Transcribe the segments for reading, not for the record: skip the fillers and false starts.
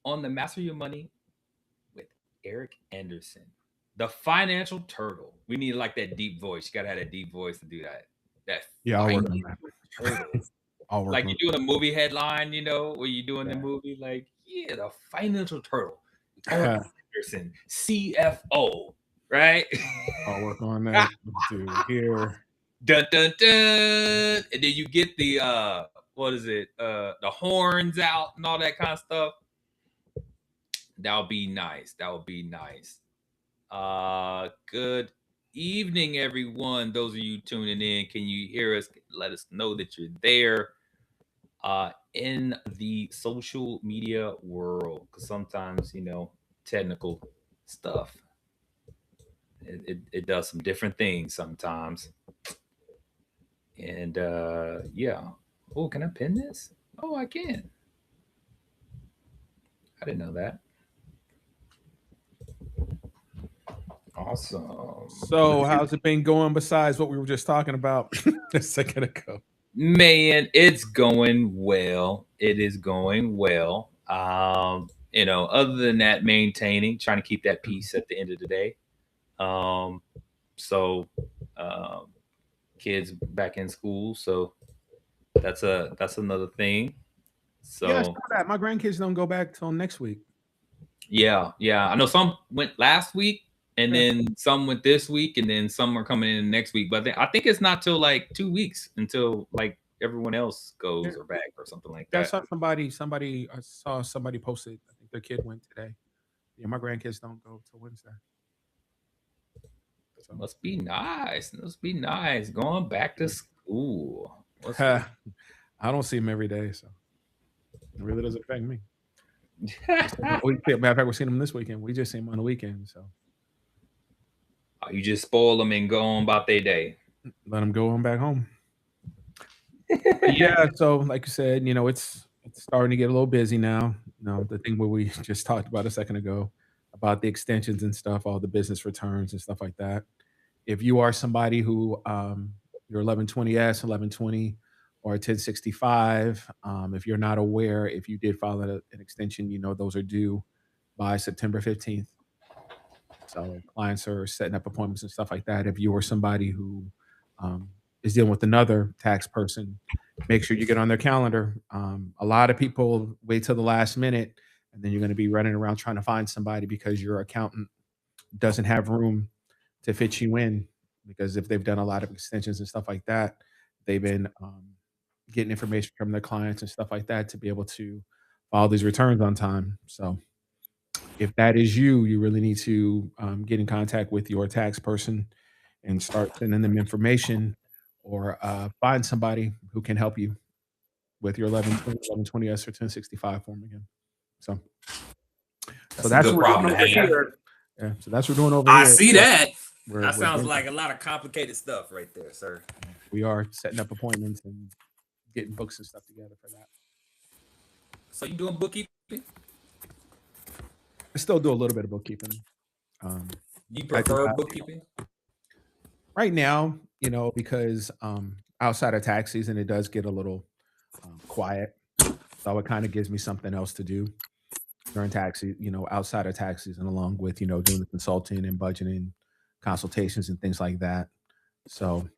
on the Master Your Money with Eric Anderson, the financial turtle. We need like that deep voice. You gotta have that deep voice to do that. That Yeah, I'll work on financial turtle. that. I'll work Like on you're doing a movie headline, where you're doing the that. movie, like, yeah, the financial turtle. Eric Yeah. Anderson, CFO, right? I'll work on that. Let's do here. Dun dun dun. And then you get the what is it? The horns out and all that kind of stuff. That would be nice. That would be nice. Good evening, everyone. Those of you tuning in, can you hear us? Let us know that you're there. In the social media world, because sometimes technical stuff, it does some different things sometimes. And yeah. Oh, can I pin this? Oh, I can. I didn't know that. Awesome. So, how's it been going besides what we were just talking about a second ago? Man, it's going well. It is going well. Other than that, maintaining, trying to keep that peace at the end of the day. Um, so um, kids back in school, so that's another thing. Yeah, I So saw that. My grandkids don't go back till next week. yeah, I know some went last week, and Yeah. then some went this week, and then some are coming in next week. But I think it's not till like 2 weeks until like everyone else Yeah. goes or back or something like Yeah, I that. saw I saw somebody posted. I think their kid went today. Yeah, my grandkids don't go till Wednesday. So Must be nice. Must be nice going back to school. What's I don't see them every day, so it really doesn't affect me. Matter of fact, we're seeing them this weekend. We just seen them on the weekend, so You just spoil them and go on about their day. let them go on back home. But yeah, so like you said, it's starting to get a little busy now. The thing where we just talked about a second ago about the extensions and stuff, all the business returns and stuff like that. If you are somebody who your 1120S, 1120, or 1065, if you're not aware, if you did file an extension, those are due by September 15th. So clients are setting up appointments and stuff like that. If you are somebody who um, is dealing with another tax person, make sure you get on their calendar. A lot of people wait till the last minute, and then you're going to be running around trying to find somebody because your accountant doesn't have room to fit you in. Because if they've done a lot of extensions and stuff like that, they've been getting information from their clients and stuff like that to be able to file these returns on time. So if that is you, you really need to get in contact with your tax person and start sending them information, or find somebody who can help you with your 1120S or 1065 form again. So, so That's a that's good what we're problem doing to over have. here. Yeah, so that's what we're doing over I here. see that. We're, That we're sounds getting, like a lot of complicated stuff right there, sir. we are setting up appointments and getting books and stuff together for that. So you doing bookkeeping? I still do a little bit of bookkeeping. Um, You I do prefer have bookkeeping? right now, because outside of tax season, it does get a little quiet. So it kind of gives me something else to do during taxi, outside of tax season, along with, doing the consulting and budgeting consultations and things like that. So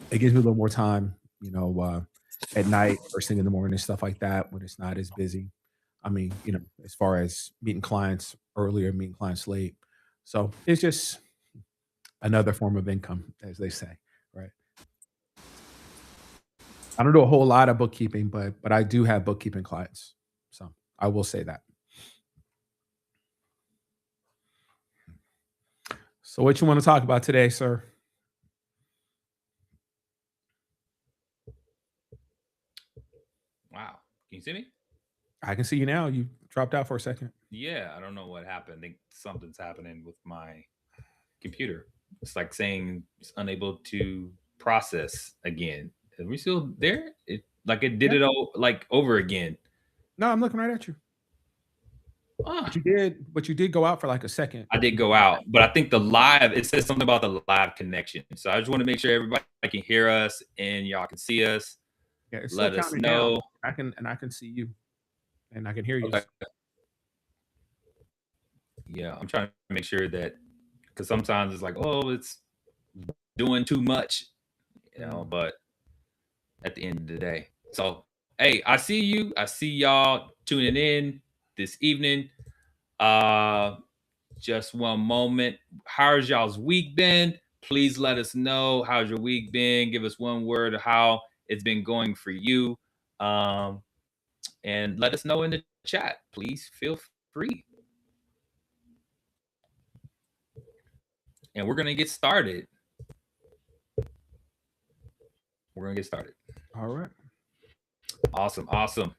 it gives me a little more time, at night, first thing in the morning, stuff like that, when it's not as busy. I mean, as far as meeting clients earlier, meeting clients late. So it's just another form of income, as they say, right? I don't do a whole lot of bookkeeping, but I do have bookkeeping clients. So I will say that. So what you want to talk about today, sir? Wow. Can you see me? I can see you now. You dropped out for a second. Yeah, I don't know what happened. I think something's happening with my computer. It's like saying it's unable to process again. Are we still there? It like it did Yeah. it all like over again. No, I'm looking right at you. Ah, But you did go out for like a second. I did go out, but I think the live it says something about the live connection. So I just want to make sure everybody can hear us and y'all can see us. Yeah, it's still Let us counting down. know. I can see you and I can hear you. Okay. Yeah, I'm trying to make sure that because sometimes it's like, oh, it's doing too much, Mm. but at the end of the day. So, hey, I see you. I see y'all tuning in this evening. Uh just one moment. How's y'all's week been? Please let us know how's your week been. Give us one word of how it's been going for you. Um, and let us know in the chat. Please feel free. And we're gonna get started. We're gonna get started. All right. Awesome, awesome.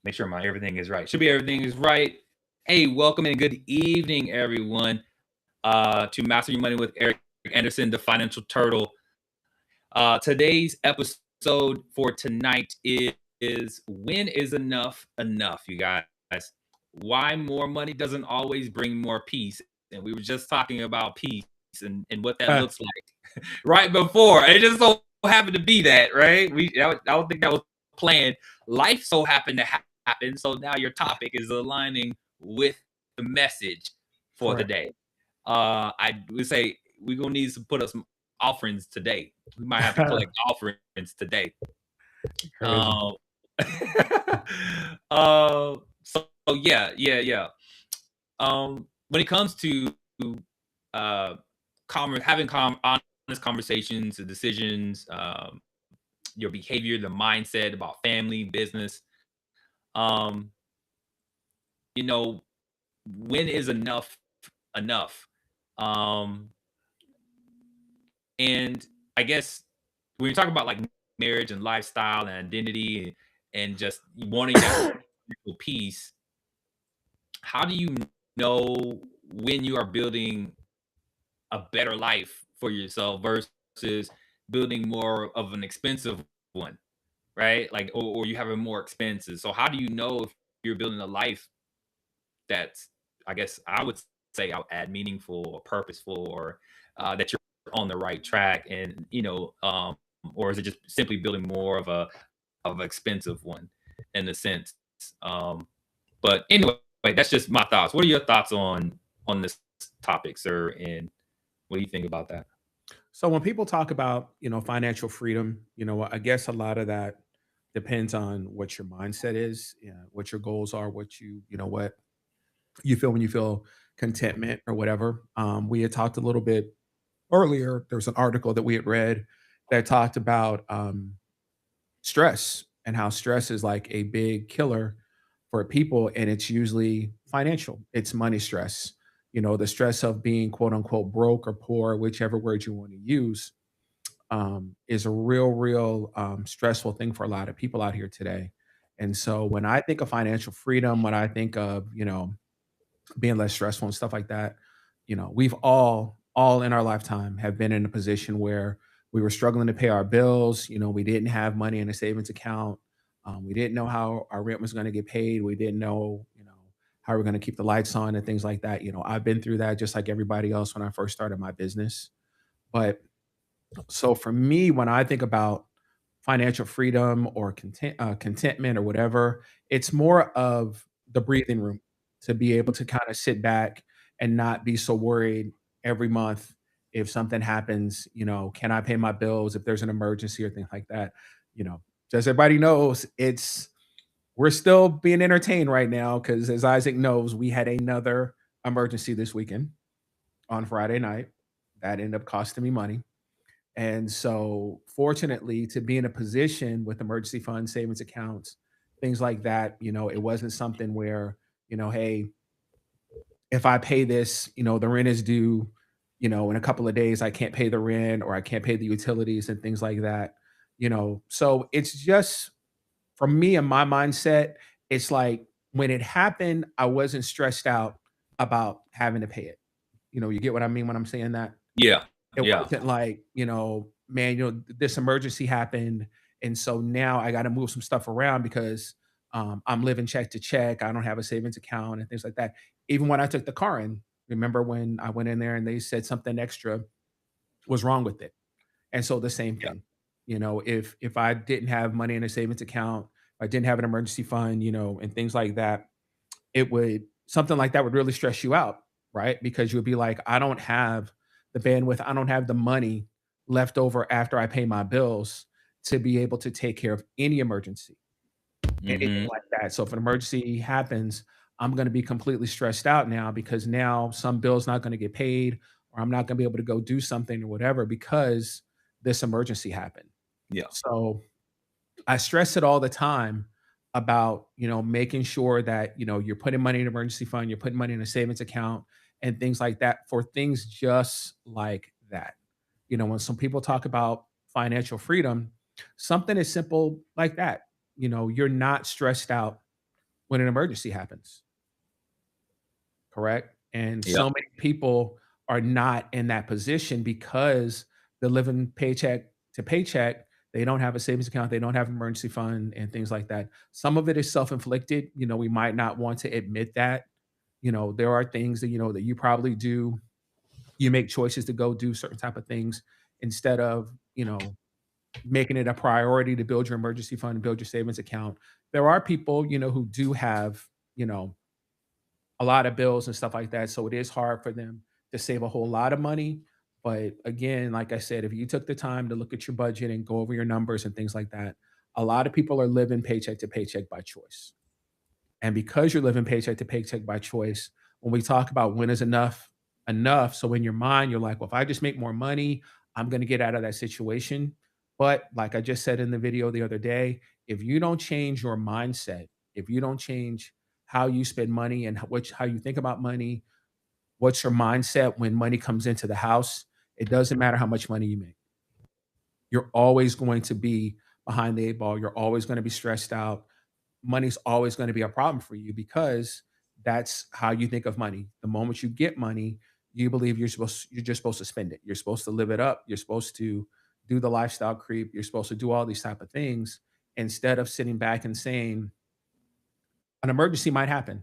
Make sure my everything is right. Should be everything is right. Hey, welcome and good evening, everyone. To Master Your Money with Eric Anderson, the Financial Turtle. Today's episode for tonight is when is enough, you guys? Why more money doesn't always bring more peace. And we were just talking about peace and what that looks like right before. It just so happened to be that, right? I don't think that was planned. Life so happened to happen. So now your topic is aligning with the message for the Correct. day. I would say we're gonna need to put up some offerings today. We might have to collect offerings today. Crazy. Um, so yeah. When it comes to uh, honest conversations, the decisions, your behavior, the mindset about family, business. Um, you know, when is enough? Um, and I guess when you talk about like marriage and lifestyle and identity and just wanting that peace, how do you know when you are building a better life for yourself versus building more of an expensive one, right? Like, or you having more expenses. So how do you know if you're building a life that's, I guess I would say I'll add meaningful or purposeful or that you're on the right track and, or is it just simply building more of an expensive one in a sense? But anyway, that's just my thoughts. What are your thoughts on this topic, sir? And what do you think about that? So when people talk about, financial freedom, I guess a lot of that depends on what your mindset is, what your goals are, what you feel when you feel contentment or whatever. We had talked a little bit earlier. There was an article that we had read that talked about stress and how stress is like a big killer for people, and it's usually financial. It's money stress. The stress of being quote unquote broke or poor, whichever word you want to use, is a real stressful thing for a lot of people out here today. And so when I think of financial freedom, when I think of being less stressful and stuff like that, we've all in our lifetime have been in a position where we were struggling to pay our bills. We didn't have money in a savings account. We didn't know how our rent was going to get paid. We didn't know, how we're going to keep the lights on and things like that. I've been through that just like everybody else when I first started my business. But so for me, when I think about financial freedom or contentment or whatever, it's more of the breathing room to be able to kind of sit back and not be so worried every month if something happens. Can I pay my bills if there's an emergency or things like that? You know, just everybody knows we're still being entertained right now because as Isaac knows, we had another emergency this weekend on Friday night that ended up costing me money. And so, fortunately, to be in a position with emergency funds, savings accounts, things like that, it wasn't something where, hey, if I pay this, the rent is due, in a couple of days, I can't pay the rent or I can't pay the utilities and things like that. So it's just for me and my mindset, it's like when it happened, I wasn't stressed out about having to pay it. You get what I mean when I'm saying that? Yeah, It yeah, wasn't like, man, this emergency happened, and so now I gotta move some stuff around because, I'm living check to check, I don't have a savings account and things like that. Even when I took the car in, remember when I went in there and they said something extra was wrong with it? And so the same yeah, thing, if I didn't have money in a savings account, I didn't have an emergency fund, and things like that, something like that would really stress you out, right? Because you would be like, I don't have the bandwidth, I don't have the money left over after I pay my bills to be able to take care of any emergency, anything Mhm. like that. So if an emergency happens, I'm going to be completely stressed out now because now some bill's not going to get paid, or I'm not going to be able to go do something or whatever because this emergency happened. Yeah. So I stress it all the time about, making sure that, you're putting money in an emergency fund, you're putting money in a savings account and things like that for things just like that. When some people talk about financial freedom, something as simple like that, you're not stressed out when an emergency happens, correct? And Yeah. so many people are not in that position because they're living paycheck to paycheck. They don't have a savings account, they don't have an emergency fund and things like that. Some of it is self-inflicted, we might not want to admit that. There are things that that you probably do. You make choices to go do certain type of things instead of, making it a priority to build your emergency fund and build your savings account. There are people, who do have, you know, a lot of bills and stuff like that. So it is hard for them to save a whole lot of money. But again, like I said, if you took the time to look at your budget and go over your numbers and things like that, a lot of people are living paycheck to paycheck by choice. And because you're living paycheck to paycheck by choice, when we talk about when is enough, enough. So in your mind, you're like, well, if I just make more money, I'm going to get out of that situation. But like I just said in the video the other day, if you don't change your mindset, if you don't change how you spend money and how you think about money, what's your mindset when money comes into the house, it doesn't matter how much money you make. You're always going to be behind the eight ball. You're always going to be stressed out. Money's always going to be a problem for you because that's how you think of money. The moment you get money, you believe you're just supposed to spend it. You're supposed to live it up. You're supposed to do the lifestyle creep. You're supposed to do all these type of things instead of sitting back and saying an emergency might happen.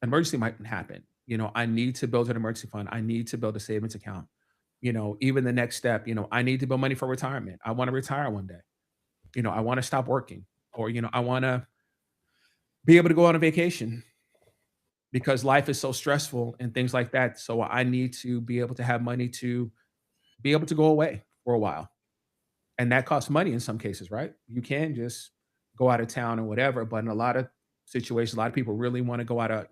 An emergency might happen. I need to build an emergency fund. I need to build a savings account. Even the next step, I need to build money for retirement. I want to retire one day. I want to stop working, or I want to be able to go on a vacation because life is so stressful and things like that. So I need to be able to have money to be able to go away for a while. And that costs money in some cases, right? You can just go out of town or whatever, but in a lot of situations, a lot of people really want to go out of,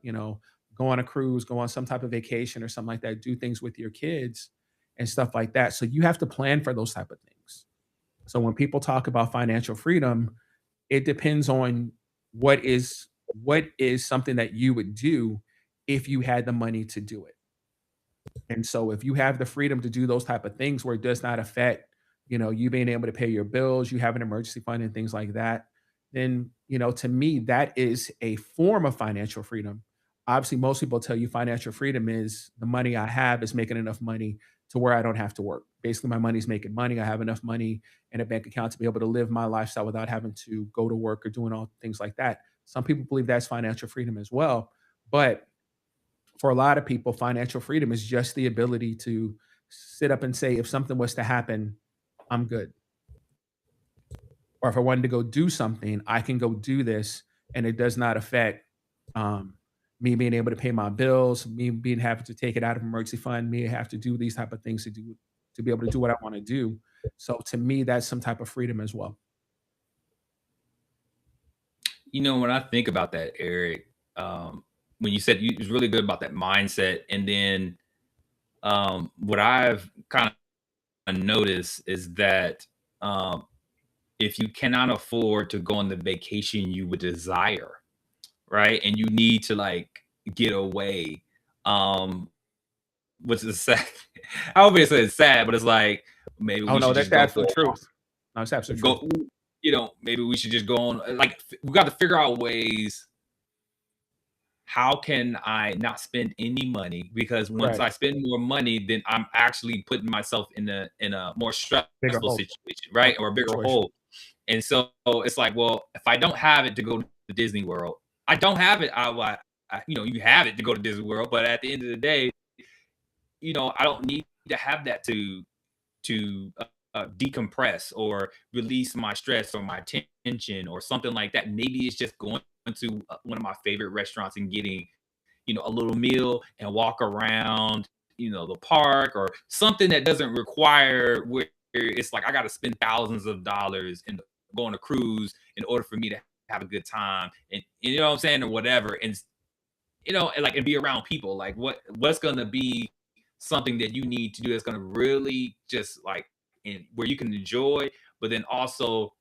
go on a cruise, go on some type of vacation or something like that, do things with your kids and stuff like that. So you have to plan for those type of things. So when people talk about financial freedom, it depends on what is what is something that you would do if you had the money to do it. And so if you have the freedom to do those type of things where it does not affect, you being able to pay your bills, you have an emergency fund and things like that, then, to me, that is a form of financial freedom. Obviously, most people tell you financial freedom is the money I have is making enough money to where I don't have to work. Basically, my money's making money. I have enough money in a bank account to be able to live my lifestyle without having to go to work or doing all things like that. Some people believe that's financial freedom as well. But for a lot of people, financial freedom is just the ability to sit up and say, if something was to happen, I'm good. Or if I wanted to go do something, I can go do this, and it does not affect um, me being able to pay my bills, me being having to take it out of emergency fund, me have to do these type of things to be able to do what I want to do. So to me, that's some type of freedom as well. When I think about that, Eric, when you said it was really good about that mindset, and then what I've kind of noticed is that if you cannot afford to go on the vacation you would desire, right, and you need to like get away, um, which is sad. I obviously it's sad, but it's like maybe Oh we no, should that's just the go absolute for truth. No, it's absolute truth. go. Maybe we should just go on. Like we got to figure out ways. How can I not spend any money? Because once Right. I spend more money, then I'm actually putting myself in a more Bigger stressful hope. situation, right? Okay. Or a bigger Situation. hole. And so it's like, well, if I don't have it to go to Disney World, I don't have it. You have it to go to Disney World, but at the end of the day, I don't need to have that to decompress or release my stress or my tension or something like that. Maybe it's just going to one of my favorite restaurants and getting, a little meal and walk around, the park or something that doesn't require where it's like I got to spend thousands of dollars and go on a cruise in order for me to have a good time and you know what I'm saying or whatever. And and like and be around people. Like what's gonna be something that you need to do that's gonna really just like and where you can enjoy, but then also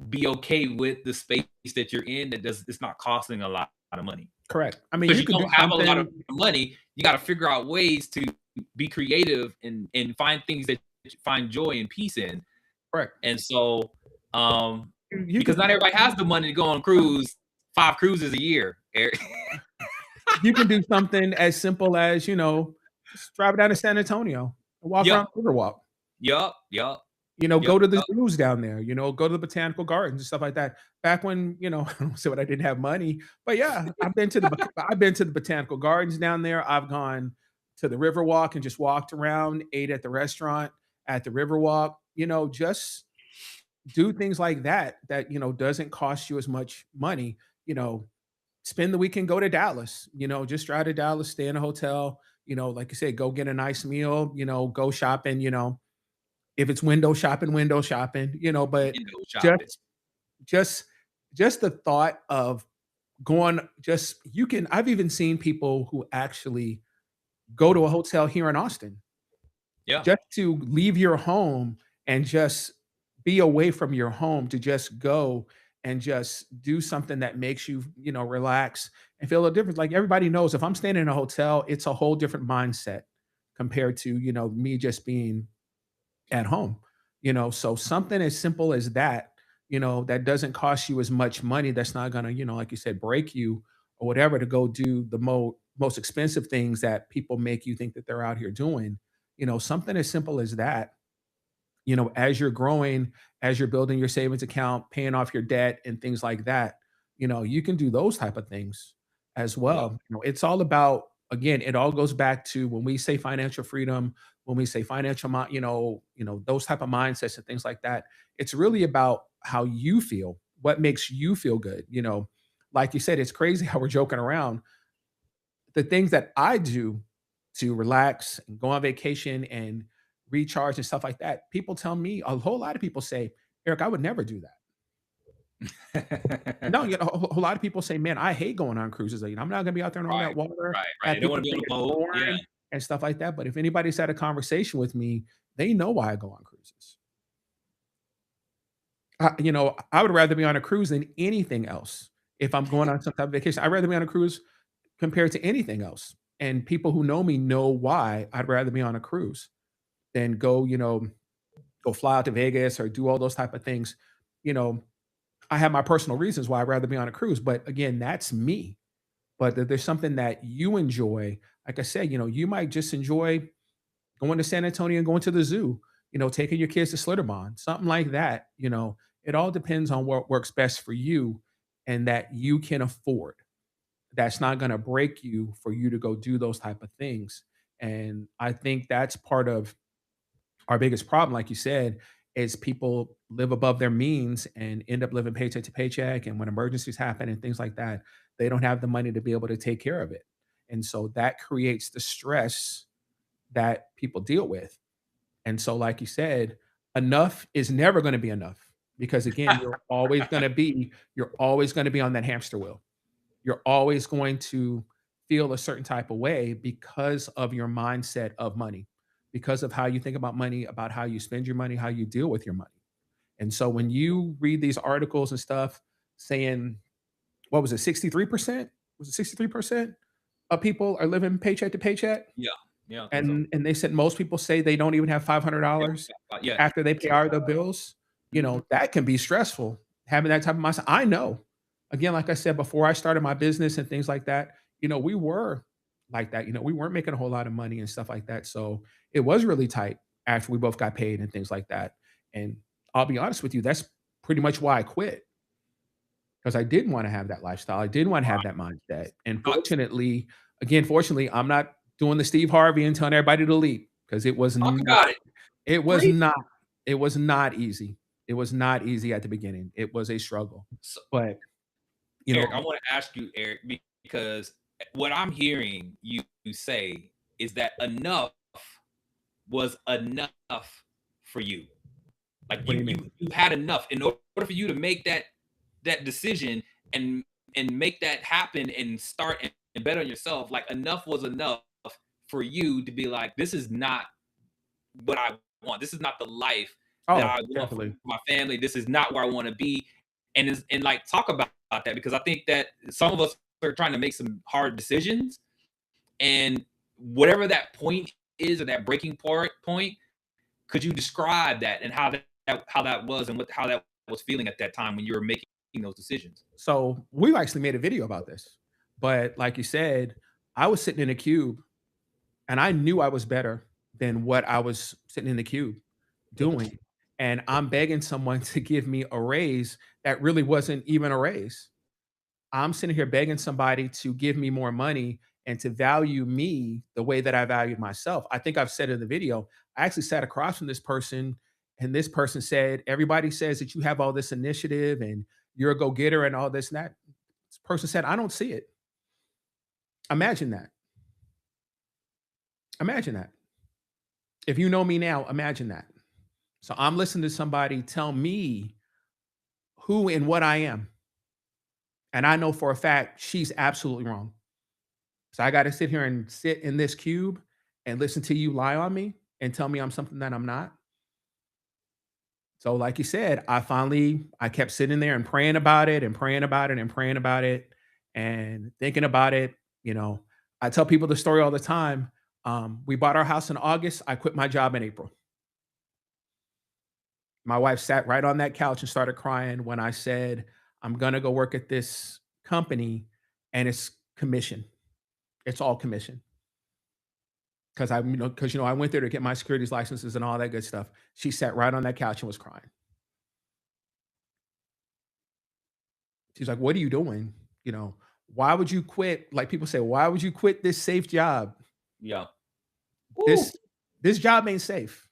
be okay with the space that you're in that does it's not costing a lot of money. Correct. I mean, Because you you can do don't have a lot of something. money, you got to figure out ways to be creative and find things that you find joy and peace in. Correct. And so, You because can not everybody has the money to go on cruise, 5 cruises a year. you can do something as simple as, just drive down to San Antonio and walk Yep, around the Riverwalk. yep, yep, Go yep, to the yep. zoos down there, go to the botanical gardens and stuff like that. Back when, I don't say when I didn't have money, but yeah, I've been to the botanical gardens down there. I've gone to the Riverwalk and just walked around, ate at the restaurant at the Riverwalk, just do things like that that, doesn't cost you as much money, you know, spend the weekend, go to Dallas, just drive to Dallas, stay in a hotel, like you said, go get a nice meal, go shopping, if it's window shopping, but Window shopping. just just just the thought of going just you can I've even seen people who actually go to a hotel here in Austin Yeah, just to leave your home and just be away from your home to just go and just do something that makes you, relax and feel a difference. Like everybody knows if I'm staying in a hotel, it's a whole different mindset compared to, me just being at home, so something as simple as that, that doesn't cost you as much money, that's not gonna, like you said, break you or whatever to go do the most expensive things that people make you think that they're out here doing, something as simple as that, as you're growing, as you're building your savings account, paying off your debt and things like that, you can do those type of things as yeah, well. It's all about again, it all goes back to when we say financial freedom, when we say financial those type of mindsets and things like that. It's really about how you feel, what makes you feel good, Like you said, it's crazy how we're joking around. The things that I do to relax and go on vacation and recharge and stuff like that, people tell me a whole lot of people say, "Eric, I would never do that." No, a whole lot of people say, "Man, I hate going on cruises." I'm not gonna be out there in all right, that water. right, right. Have They don't want people to be on think a it's boat. Yeah, boring and stuff like that, but if anybody's had a conversation with me, they know why I go on cruises. I would rather be on a cruise than anything else. If I'm going on some type of vacation, I'd rather be on a cruise compared to anything else. And people who know me know why I'd rather be on a cruise than go fly out to Vegas or do all those type of things. You know, I have my personal reasons why I'd rather be on a cruise, but again, that's me. But if there's something that you enjoy, like I said, you might just enjoy going to San Antonio and going to the zoo, taking your kids to Slitterbond, something like that. It all depends on what works best for you and that you can afford. That's not going to break you for you to go do those type of things. And I think that's part of our biggest problem, like you said, is people live above their means and end up living paycheck to paycheck. And when emergencies happen and things like that, they don't have the money to be able to take care of it. And so that creates the stress that people deal with. And so, like you said, enough is never going to be enough because again, you're always going to be on that hamster wheel. You're always going to feel a certain type of way because of your mindset of money, because of how you think about money, about how you spend your money, how you deal with your money. And so when you read these articles and stuff saying, what was it, 63%? Was it 63% of people are living paycheck to paycheck? yeah, yeah. I think so. And they said most people say they don't even have $500 Yeah. after they pay all their bills. Mhm. That can be stressful, having that type of mindset. I know. Again, like I said, before I started my business and things like that, we were like that. We weren't making a whole lot of money and stuff like that. So it was really tight after we both got paid and things like that. And I'll be honest with you, that's pretty much why I quit because I didn't want to have that lifestyle. I didn't want to have that mindset. And Uh, fortunately, I'm not doing the Steve Harvey and telling everybody to leap because Talk about it, it was please. not It was not easy. It was not easy at the beginning. It was a struggle. So, But, you know Eric, I want to ask you, Eric, because what I'm hearing you say is that enough was enough for you. Like what do you you mean? you you had enough in order for you to make that decision and make that happen and start and bet on yourself. Like enough was enough for you to be like, this is not what I want. This is not the life that Oh, I want for definitely. my family. This is not where I want to be. And like talk about that because I think that some of us are trying to make some hard decisions and whatever that point is or that breaking point, could you describe that and how that was and how that was feeling at that time when you were making those decisions? So, we actually made a video about this. But like you said, I was sitting in a cube and I knew I was better than what I was sitting in the cube doing. And I'm begging someone to give me a raise that really wasn't even a raise. I'm sitting here begging somebody to give me more money and to value me the way that I valued myself. I think I've said in the video, I actually sat across from this person, and this person said, everybody says that you have all this initiative and you're a go getter and all this and that. This person said, I don't see it. Imagine that. Imagine that. If you know me now, imagine that. So I'm listening to somebody tell me who and what I am. And I know for a fact she's absolutely wrong. So I got to sit here and sit in this cube and listen to you lie on me and tell me I'm something that I'm not. So, like you said, I kept sitting there and praying about it and praying about it and praying about it and thinking about it. You know, I tell people the story all the time. We bought our house in August. I quit my job in April. My wife sat right on that couch and started crying when I said, I'm going to go work at this company and it's commission. It's all commission. Because I went there to get my securities licenses and all that good stuff. She sat right on that couch and was crying. She's like, "What are you doing? You know, why would you quit?" Like people say, "Why would you quit this safe job? Yeah. Ooh. This this job ain't safe.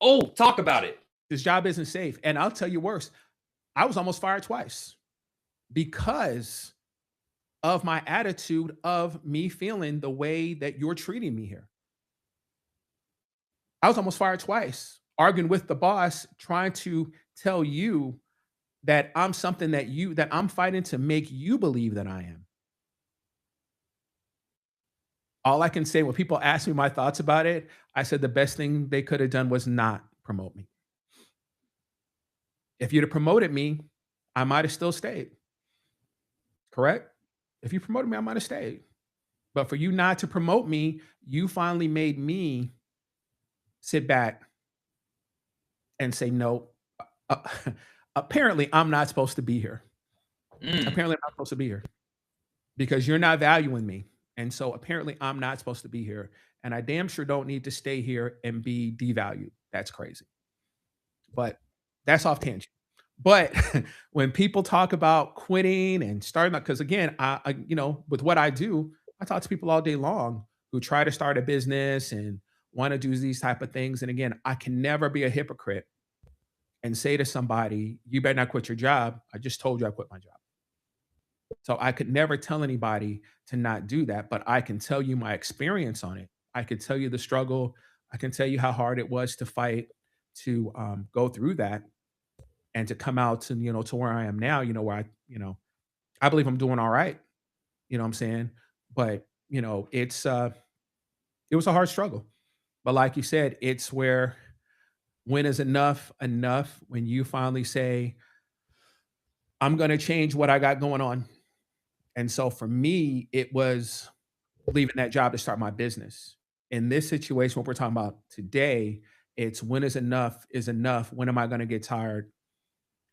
Oh, talk about it. This job isn't safe." And I'll tell you worse. I was almost fired twice because of my attitude of me feeling the way that you're treating me here. I was almost fired twice, arguing with the boss, trying to tell you that I'm something that I'm fighting to make you believe that I am. All I can say when people ask me my thoughts about it, I said the best thing they could have done was not promote me. If you'd have promoted me, I might have still stayed, correct? If you promoted me, I might have stayed. But for you not to promote me, you finally made me sit back and say, no, uh, apparently I'm not supposed to be here. Mm. Apparently I'm not supposed to be here because you're not valuing me. And so apparently I'm not supposed to be here. And I damn sure don't need to stay here and be devalued. That's crazy. But that's off tangent. But when people talk about quitting and starting, because again, with what I do, I talk to people all day long who try to start a business and want to do these type of things. And again, I can never be a hypocrite and say to somebody, "You better not quit your job." I just told you I quit my job. So I could never tell anybody to not do that, but I can tell you my experience on it. I could tell you the struggle. I can tell you how hard it was to fight to go through that and to come out to to where I am now. Where I believe I'm doing all right. You know what I'm saying? But it was a hard struggle. But like you said, it's where when is enough when you finally say, I'm going to change what I got going on. And so for me, it was leaving that job to start my business. In this situation, what we're talking about today, it's when is enough. When am I going to get tired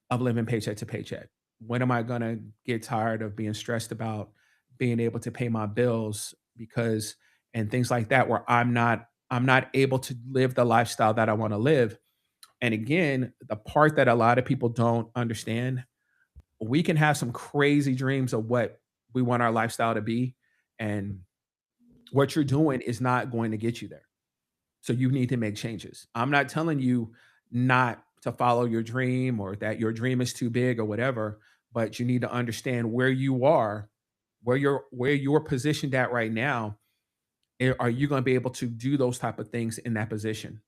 of living paycheck to paycheck? When am I going to get tired of being stressed about being able to pay my bills because and things like that where I'm not able to live the lifestyle that I want to live. And again, the part that a lot of people don't understand, we can have some crazy dreams of what we want our lifestyle to be and what you're doing is not going to get you there. So you need to make changes. I'm not telling you not to follow your dream or that your dream is too big or whatever, but you need to understand where you are, where you're positioned at right now. Are you going to be able to do those type of things in that position?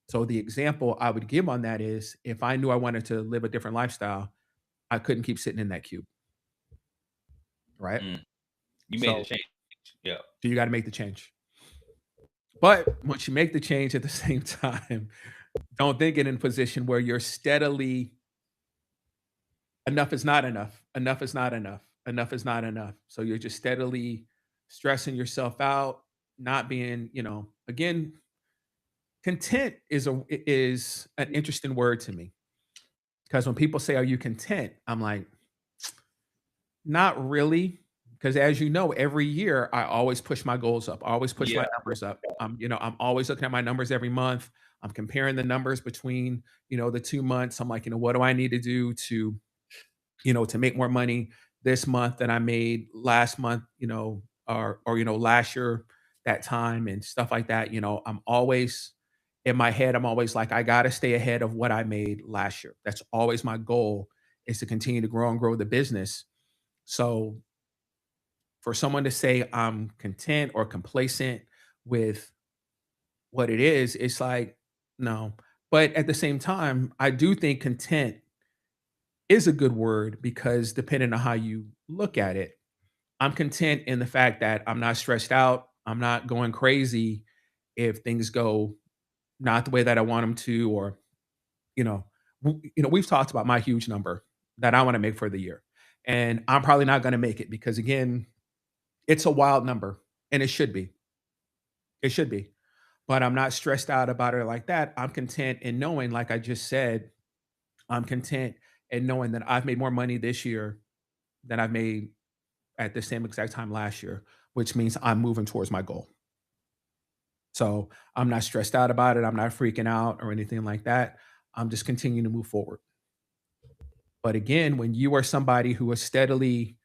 So the example I would give on that is if I knew I wanted to live a different lifestyle, I couldn't keep sitting in that cube, right? Mm. You made a So change. Yeah. you got to make the change. But once you make the change at the same time, don't think it in a position where you're steadily enough is not enough. Enough is not enough. Enough is not enough. So you're just steadily stressing yourself out, not being, again, content is an interesting word to me because when people say, "Are you content?" I'm like, not really. Because as you know, every year I always push my goals up. I always push my Yeah. numbers up. I'm always looking at my numbers every month. I'm comparing the numbers between, the 2 months. I'm like, what do I need to do to make more money this month than I made last month, or last year that time and stuff like that. I'm always in my head, I'm always like, I gotta stay ahead of what I made last year. That's always my goal is to continue to grow and grow the business. So for someone to say I'm content or complacent with what it is, it's like, no. But at the same time, I do think content is a good word because depending on how you look at it, I'm content in the fact that I'm not stressed out. I'm not going crazy if things go not the way that I want them to, or we've talked about my huge number that I want to make for the year, and I'm probably not going to make it because again, it's a wild number, and it should be. It should be, but I'm not stressed out about it like that. I'm content in knowing, like I just said, I'm content in knowing that I've made more money this year than I've made at the same exact time last year, which means I'm moving towards my goal. So I'm not stressed out about it. I'm not freaking out or anything like that. I'm just continuing to move forward. But again, when you are somebody who is steadily,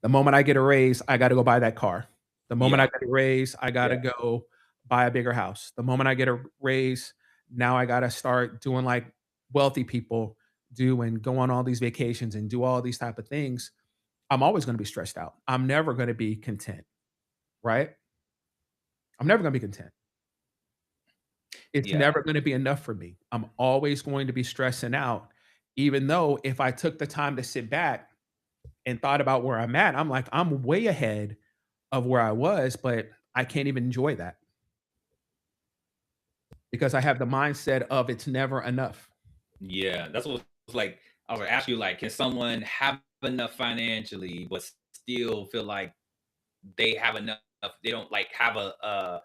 the moment I get a raise, I got to go buy that car. The moment I Yeah. get a raise, I got to Yeah. go buy a bigger house. The moment I get a raise, now I got to start doing like wealthy people do and go on all these vacations and do all these type of things. I'm always going to be stressed out. I'm never going to be content, right? I'm never going to be content. It's Yeah. never gonna be enough for me. I'm always going to be stressing out, even though if I took the time to sit back and thought about where I'm at, I'm like, I'm way ahead of where I was, but I can't even enjoy that because I have the mindset of it's never enough. Yeah. That's what it's like. I was gonna ask you, like, can someone have enough financially, but still feel like they have enough? They don't like have a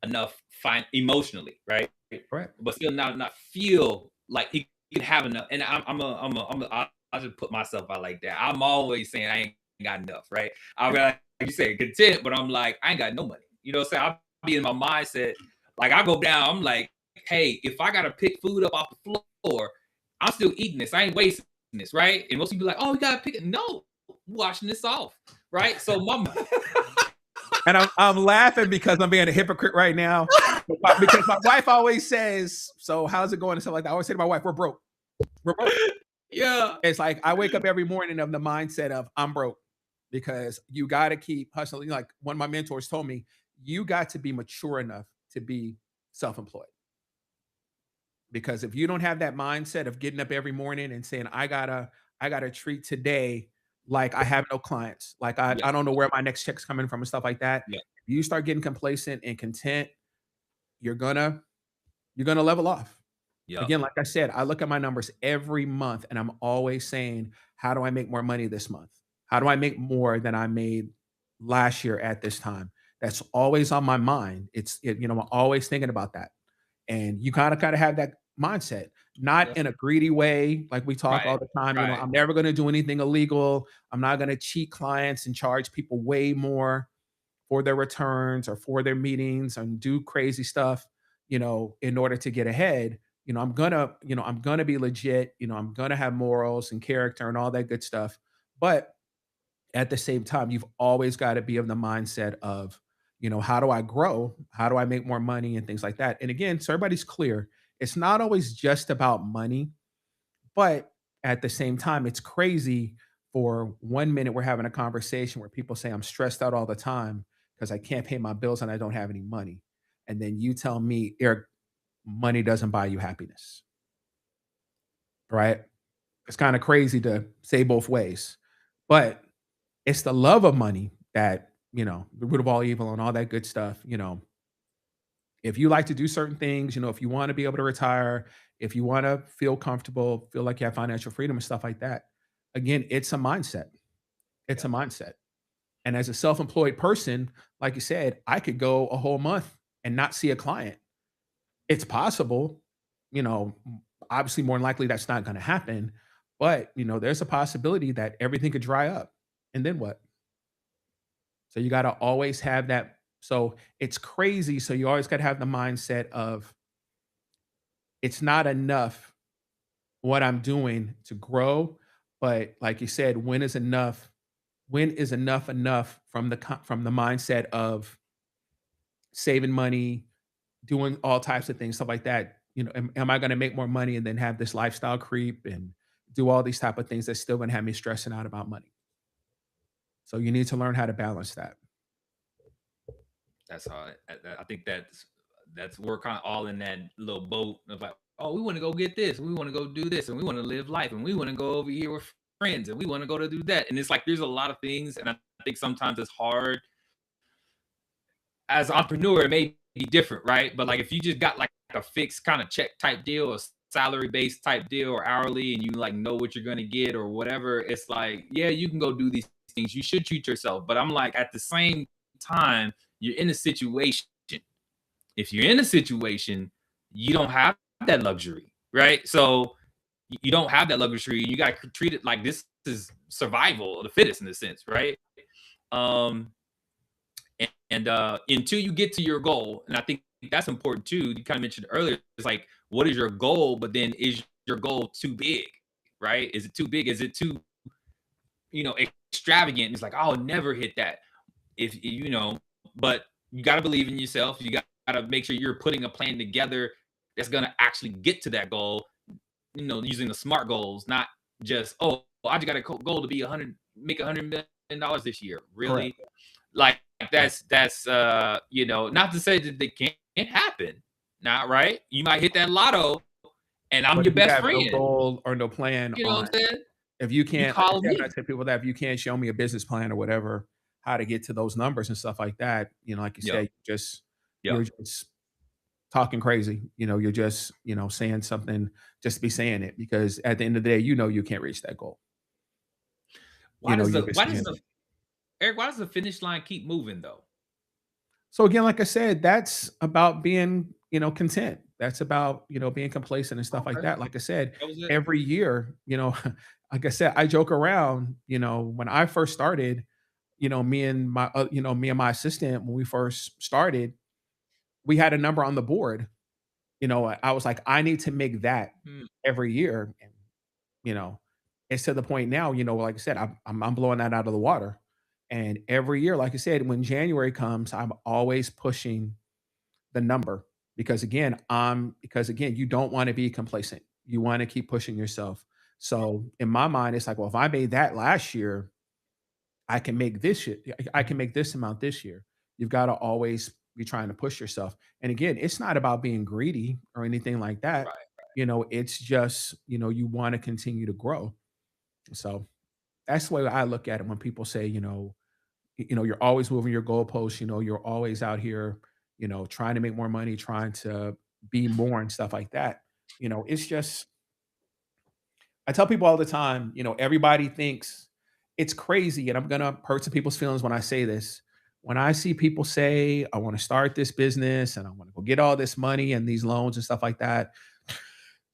enough fine emotionally, right? Correct. But still not feel like he can have enough. And I'll just put myself out like that. I'm always saying I ain't got enough, right? I'll be like you say content, but I'm like, I ain't got no money. You know what I'm saying? I'll be in my mindset, like I go down, I'm like, hey, if I gotta pick food up off the floor, I'm still eating this. I ain't wasting this, right? And most people be like, oh, we gotta pick it. No, I'm washing this off, right? So my And I'm laughing because I'm being a hypocrite right now, because my wife always says, "So how's it going?" and stuff like that. I always say to my wife, "We're broke. We're broke." yeah, It's like I wake up every morning of the mindset of I'm broke because you got to keep hustling. Like one of my mentors told me, you got to be mature enough to be self-employed. Because if you don't have that mindset of getting up every morning and saying, I gotta treat today like I have no clients, like I, yeah, I don't know where my next check's coming from and stuff like that. yeah, You start getting complacent and content, you're gonna you're gonna level off. yeah, Again, like I said, I look at my numbers every month and I'm always saying, how do I make more money this month? How do I make more than I made last year at this time? That's always on my mind. I'm always thinking about that. And you kind of have that mindset, not yeah. in a greedy way, like we talk Right, all the time. right. I'm never going to do anything illegal. I'm not going to cheat clients and charge people way more for their returns or for their meetings and do crazy stuff, in order to get ahead. I'm gonna be legit, I'm gonna have morals and character and all that good stuff. But at the same time, you've always got to be of the mindset of, how do I grow? How do I make more money and things like that? And again, so everybody's clear, it's not always just about money, but at the same time, it's crazy for 1 minute we're having a conversation where people say I'm stressed out all the time because I can't pay my bills and I don't have any money. And then you tell me, Eric, money doesn't buy you happiness, right? It's kind of crazy to say both ways, but it's the love of money that, the root of all evil and all that good stuff. If you like to do certain things, if you want to be able to retire, if you want to feel comfortable, feel like you have financial freedom and stuff like that, again, it's a mindset. It's Yeah. a mindset. And as a self employed person, like you said, I could go a whole month and not see a client. It's possible, you know, obviously, more than likely, that's not going to happen. But, there's a possibility that everything could dry up. And then what? So you got to always have that. So it's crazy. So you always got to have the mindset of it's not enough what I'm doing to grow. But like you said, when is enough? When is enough from from the mindset of saving money, doing all types of things, stuff like that. Am I going to make more money and then have this lifestyle creep and do all these type of things that's still going to have me stressing out about money? So you need to learn how to balance that. That's how I think that's we're kind of all in that little boat of like, oh, we want to go get this, we want to go do this, and we want to live life, and we want to go over here with friends, and we want to go to do that. And it's like there's a lot of things, and I think sometimes it's hard as an entrepreneur. It may be different, right? But like if you just got like a fixed kind of check type deal, or salary based type deal, or hourly, and you like know what you're gonna get or whatever, it's like, yeah, you can go do these things. You should treat yourself. But I'm like, at the same time, you're in a situation. If you're in a situation, you don't have that luxury, right? So you don't have that luxury. You got to treat it like this is survival of the fittest in a sense, right? Um, and until you get to your goal, and I think that's important too. You kind of mentioned earlier, it's like, what is your goal? But then is your goal too big, right? Is it too big? Is it too, extravagant? It's like, I'll never hit that. If but you got to believe in yourself. You got to make sure you're putting a plan together that's going to actually get to that goal. Using the SMART goals, not just, oh, I just got a goal to be make $100 million this year. Correct. Really, like that's not to say that they can't happen. Not right. You might hit that lotto, and I'm But your if you best have no friend. goal or no plan You know on, what I'm saying? if you You can't, like I call said, me. when I tell people that if you can't show me a business plan or whatever, how to get to those numbers and stuff like that, like you Yep. say, you're Yep. just talking crazy. You're just, saying something just to be saying it because at the end of the day, you can't reach that goal. Why does You're the just why saying does the it. Eric? Why does the finish line keep moving though? So again, like I said, that's about being, content. That's about, being complacent and stuff like Okay, that. Like I said, that was it. every year, like I said, I joke around, when I first started, me and my assistant, when we first started, we had a number on the board. I was like, I need to make that Hmm. every year. And, you know, it's to the point now, like I said, I'm blowing that out of the water. And every year, like I said, when January comes, I'm always pushing the number because again, you don't want to be complacent. You want to keep pushing yourself. So in my mind, it's like, well, if I made that last year, I can make this shit. I can make this amount this year. You've got to always be trying to push yourself. And again, it's not about being greedy or anything like that. Right. It's just, you want to continue to grow. So that's the way I look at it when people say, you're always moving your goalposts, you're always out here, trying to make more money, trying to be more and stuff like that. It's just I tell people all the time, everybody thinks it's crazy, and I'm gonna hurt some people's feelings when I say this. When I see people say, I want to start this business and I want to go get all this money and these loans and stuff like that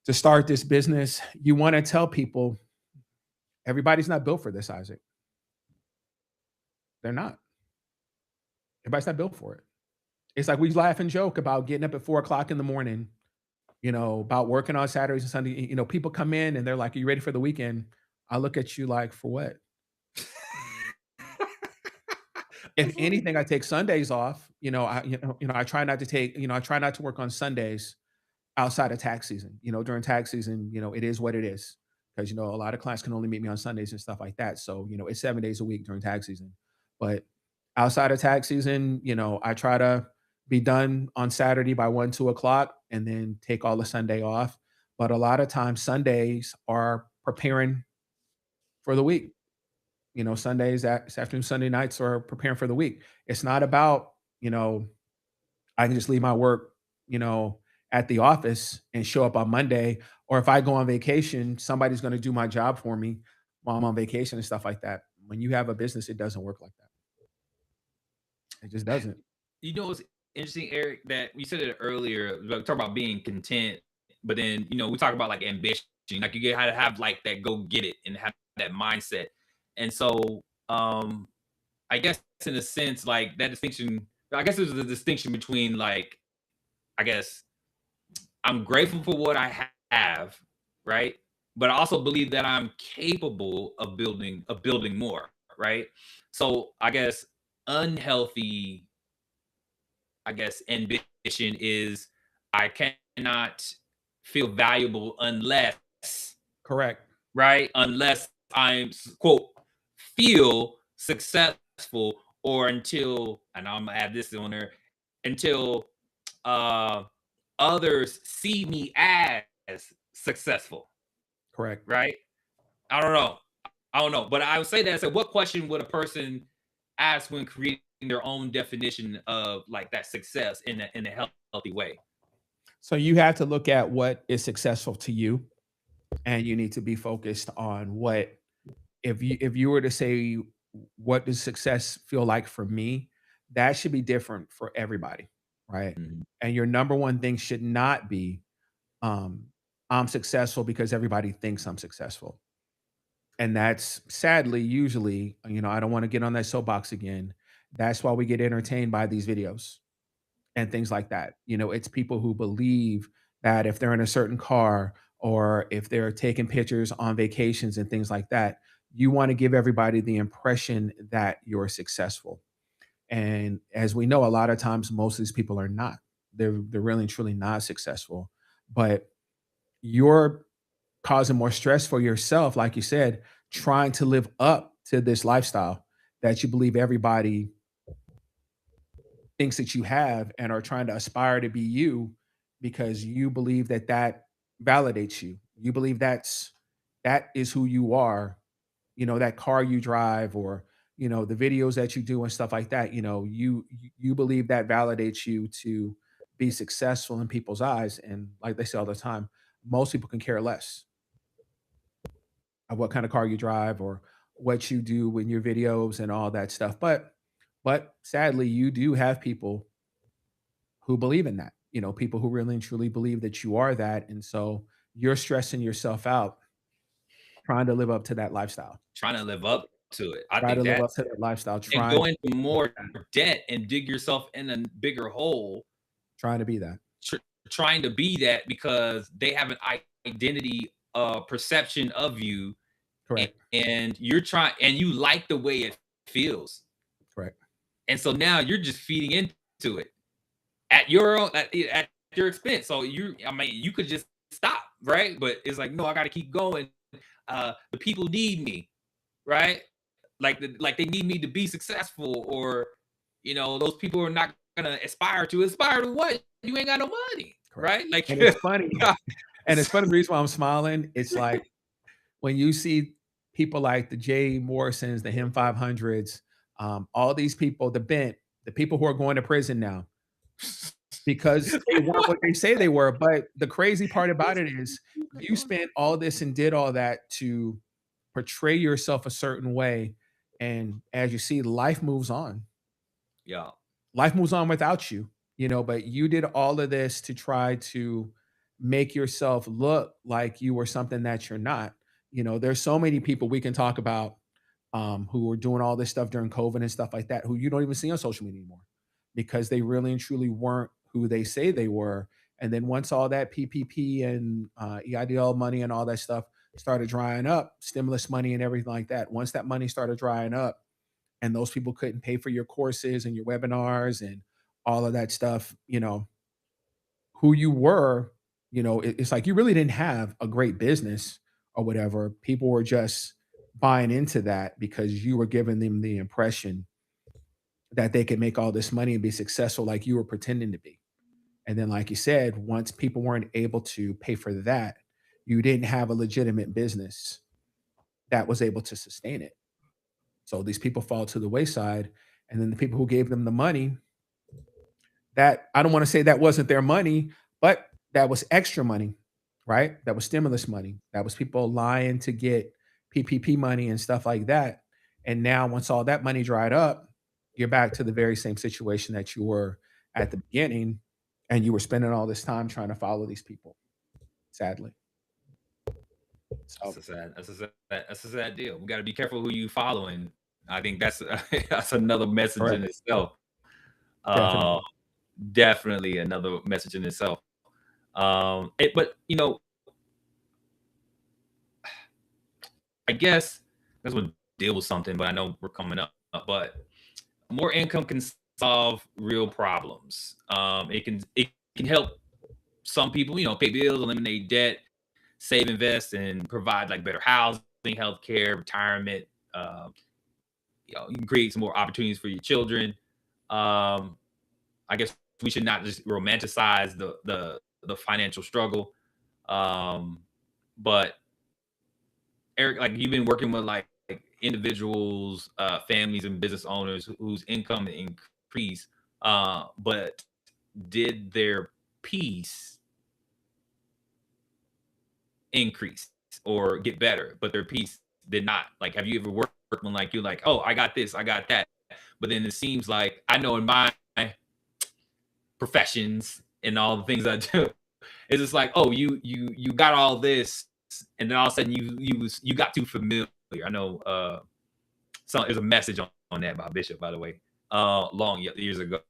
to start this business, you want to tell people everybody's not built for this, Isaac. They're not. Everybody's not built for it. It's like we laugh and joke about getting up at 4 o'clock in the morning, about working on Saturdays and Sunday. People come in and they're like, "Are you ready for the weekend?" I look at you like, "For what?" If That's funny. anything, I take Sundays off. I try not to work on Sundays, outside of tax season. During tax season, it is what it is because a lot of clients can only meet me on Sundays and stuff like that. So, it's 7 days a week during tax season. But outside of tax season, I try to be done on Saturday by 1, 2 o'clock and then take all the Sunday off. But a lot of times Sundays are preparing for the week. Sundays, this afternoon, Sunday nights are preparing for the week. It's not about, you know, I can just leave my work, you know, at the office and show up on Monday. Or if I go on vacation, somebody's going to do my job for me while I'm on vacation and stuff like that. When you have a business, it doesn't work like that. It just doesn't. You know what's interesting, Eric? That you said it earlier. Like, talk about being content, but then we talk about like ambition. Like you get how to have like that go get it and have that mindset. And so, I guess in a sense, like that distinction. I guess there's a distinction between like, I guess I'm grateful for what I have, right? But I also believe that I'm capable of building more, right? So I guess unhealthy, I guess, ambition is I cannot feel valuable unless, Correct. right? Unless I'm quote feel successful or until, and I'm gonna add this on there, until uh others see me as successful, Correct. right? I don't know. I don't know. But I would say that I said, what question would a person ask when creating their own definition of like that success in a healthy way? So you have to look at what is successful to you, and you need to be focused on what if you were to say what does success feel like for me, that should be different for everybody, right? Mhm. And your number one thing should not be um I'm successful because everybody thinks I'm successful. And that's sadly usually, I don't want to get on that soapbox again. That's why we get entertained by these videos and things like that. It's people who believe that if they're in a certain car or if they're taking pictures on vacations and things like that, you want to give everybody the impression that you're successful. And as we know, a lot of times most of these people are not. They're really and truly not successful. But you're causing more stress for yourself, like you said, trying to live up to this lifestyle that you believe everybody thinks that you have and are trying to aspire to be you because you believe that that validates you. You believe that is who you are. That car you drive or the videos that you do and stuff like that, you believe that validates you to be successful in people's eyes, and like they say all the time, most people can care less of what kind of car you drive or what you do in your videos and all that stuff. But sadly, you do have people who believe in that. People who really and truly believe that you are that, and so you're stressing yourself out trying to live up to that lifestyle. Trying to live up to it. I Try to think live up that's to that lifestyle, and trying go to into be more that, debt and dig yourself in a bigger hole, trying to be that. tr- trying to be that because they have an identity perception of you, Correct, and you're trying and you like the way it feels. correct. And so now you're just feeding into it at your own at your expense. So I mean, you could just stop, right? But it's like, no, I got to keep going. The people need me, right? Like they need me to be successful, or those people are not gonna aspire to what? You ain't got no money, Correct. right? Like, And it's funny and it's funny, the reason why I'm smiling, it's like when you see people like the Jay Morrisons, the Him 500s, all these people, the people who are going to prison now because they weren't what they say they were. But the crazy part about it is you spent all this and did all that to portray yourself a certain way. And as you see, life moves on. yeah, Life moves on without you, but you did all of this to try to make yourself look like you were something that you're not. There's so many people we can talk about who were doing all this stuff during COVID and stuff like that, who you don't even see on social media anymore because they really and truly weren't who they say they were. And then once all that PPP and EIDL money and all that stuff started drying up, stimulus money and everything like that, once that money started drying up, and those people couldn't pay for your courses and your webinars and all of that stuff, who you were, It's like you really didn't have a great business or whatever. People were just buying into that because you were giving them the impression that they could make all this money and be successful like you were pretending to be. And then, like you said, once people weren't able to pay for that, you didn't have a legitimate business that was able to sustain it. So these people fall to the wayside. And then the people who gave them the money, that I don't want to say that wasn't their money, but that was extra money, right? That was stimulus money. That was people lying to get PPP money and stuff like that. And now, once all that money dried up, you're back to the very same situation that you were at the beginning, and you were spending all this time trying to follow these people, sadly. That's So a sad. That's a sad deal. We got to be careful who you following. I think that's that's another message in correct, itself. Uh, definitely. definitely another message in itself. But I guess that's what deal with something. But I know we're coming up. But more income can solve real problems. It can help some people, pay bills, eliminate debt, save, invest, and provide like better housing, healthcare, retirement. Uh, you can create some more opportunities for your children. Um, I guess we should not just romanticize the financial struggle. Um, but Eric, like you've been working with like individuals, families, and business owners whose income increase, but did their peace increase or get better, but their peace did not? Like, have you ever worked when like you're like, oh, I got this, I got that, but then it seems like I know in my professions and all the things I do, it's just like, oh, you got all this, and then all of a sudden you got too familiar. I know there's a message on that by Bishop, by the way, long years ago.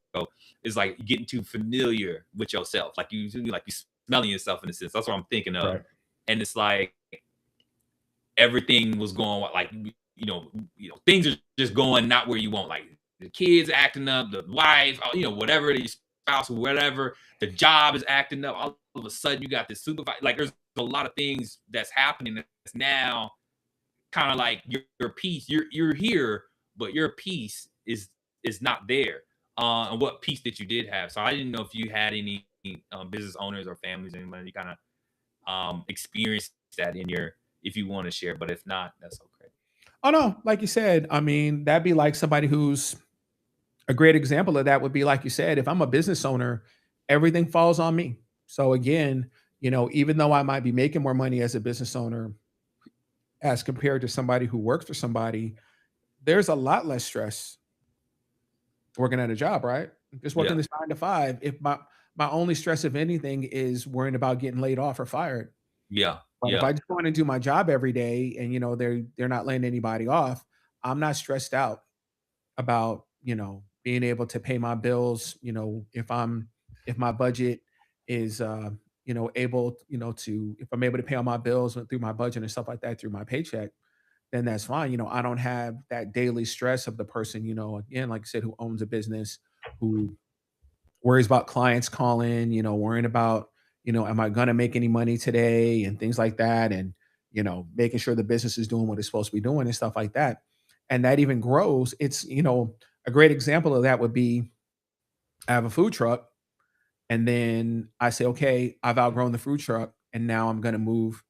It's like getting too familiar with yourself, like you smelling yourself in a sense. That's what I'm thinking of, Right. and it's like everything was going like things are just going not where you want. Like the kids acting up, the wife, whatever, the spouse, whatever, the job is acting up. All of a sudden, you got this supervisor. Like there's a lot of things that's happening that's now kind of like your peace. You're here, but your peace is not there. And what peace that you did have. So I didn't know if you had any business owners or families, anybody kind of experienced that in your, if you want to share, but if not, that's okay. Oh no, like you said, I mean, that'd be like somebody who's a great example of that would be like you said, if I'm a business owner, everything falls on me. So again, even though I might be making more money as a business owner as compared to somebody who works for somebody, there's a lot less stress working at a job, right? Just working Yeah, this 9 to 5. If my only stress, if anything, is worrying about getting laid off or fired. yeah, But if yeah, I just go in and do my job every day and they're not laying anybody off, I'm not stressed out about, being able to pay my bills, if my budget is able, to if I'm able to pay all my bills through my budget and stuff like that through my paycheck, then that's fine. I don't have that daily stress of the person, again, like I said, who owns a business, who worries about clients calling, worrying about, am I gonna make any money today and things like that, and making sure the business is doing what it's supposed to be doing and stuff like that. And that even grows. It's a great example of that would be I have a food truck, and then I say, okay, I've outgrown the food truck, and now I'm gonna move